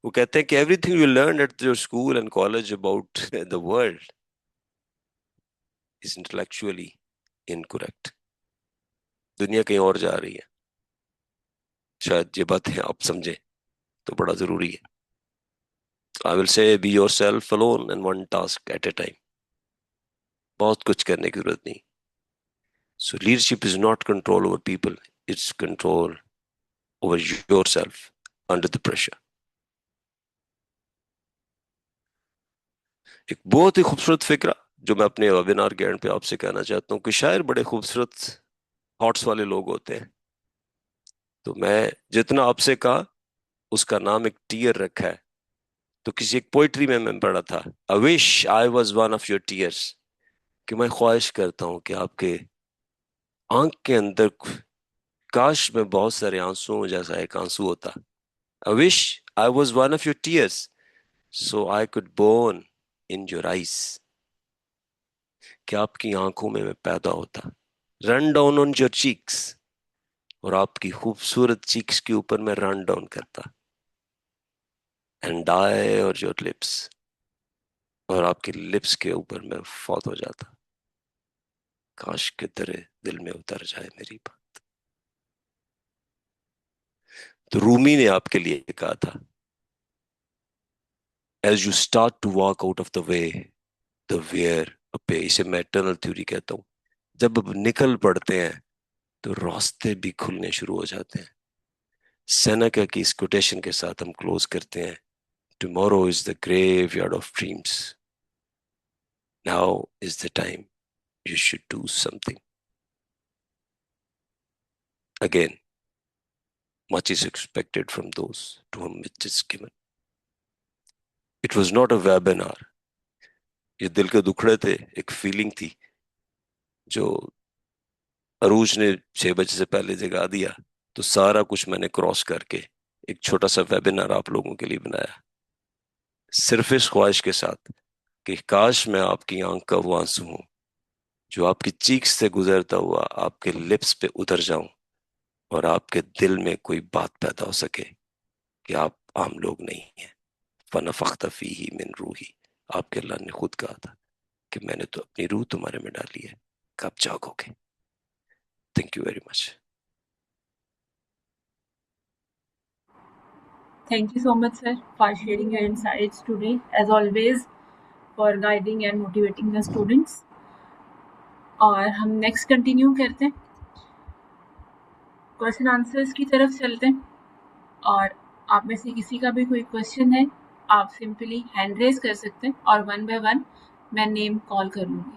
وہ کہتے ہیں کہ everything you learn at your school and college about the world is intellectually incorrect. دنیا کہیں اور جا رہی ہے. شاید یہ باتیں آپ سمجھیں تو بڑا ضروری ہے. I will say be yourself alone and one task at a time. بہت کچھ کرنے کی ضرورت نہیں. So leadership is not control over people, it's control over yourself under the pressure. ایک بہت ہی خوبصورت فکرہ جو میں اپنے ویبینار کے اینڈ پہ آپ سے کہنا چاہتا ہوں کہ شاعر بڑے خوبصورت تھاٹس والے لوگ ہوتے ہیں. تو میں جتنا آپ سے کہا اس کا نام ایک ٹیئر رکھا ہے. تو کسی ایک پوئٹری میں پڑھا تھا, I wish I was one of your tears, کہ میں خواہش کرتا ہوں کہ آپ کے آنکھ کے اندر کاش میں بہت سارے آنسو جیسا ایک آنسو ہوتا. I wish I was one of your tears so I could born in your eyes, کہ آپ کی آنکھوں میں پیدا ہوتا. Run down on your cheeks, اور آپ کی خوبصورت چیکس کے اوپر میں رن ڈاؤن کرتا. And die on your lips, اور آپ کے لپس کے اوپر میں فوت ہو جاتا. کاش کے تیرے دل میں اتر جائے میری بات. تو رومی نے آپ کے لیے کہا تھا, as you start to walk out of the way, the wear appear. اسے میں ٹنل تھیوری کہتا ہوں. جب اب نکل پڑتے ہیں تو راستے بھی کھلنے شروع ہو جاتے ہیں. سینیکا کی اس کوٹیشن کے ساتھ ہم کلوز کرتے ہیں. Tomorrow is the graveyard of dreams. Now is the time you should do something. Again, much is expected from those to whom it is given. It was not a webinar. یہ دل کے دکھڑے تھے, ایک feeling تھی جو عروج نے 6 بجے سے پہلے جگا دیا. تو سارا کچھ میں نے کراس کر کے ایک چھوٹا سا ویبینار آپ لوگوں کے لیے بنایا, صرف اس خواہش کے ساتھ کہ کاش میں آپ کی آنکھ کا وہ آنسو ہوں جو آپ کی چیکس سے گزرتا ہوا آپ کے لپس پہ اتر جاؤں, اور آپ کے دل میں کوئی بات پیدا ہو سکے کہ آپ عام لوگ نہیں ہیں. فَنَفَخْتَ فِيهِ مِن روحی, آپ کے اللہ نے خود کہا تھا کہ میں نے تو اپنی روح تمہارے میں ڈالی ہے, کب جاگو گے. Thank you very much. Thank you so much, sir, for sharing your insights today, as always, for guiding and motivating the students. اور ہم نیکسٹ کنٹینیو کرتے ہیں, کوشچن آنسرس کی طرف چلتے ہیں. اور آپ میں سے کسی کا بھی کوئی کوشچن ہے, آپ سمپلی ہینڈ ریز کر سکتے ہیں اور 1 by 1 میں نیم کال کر لوں گی.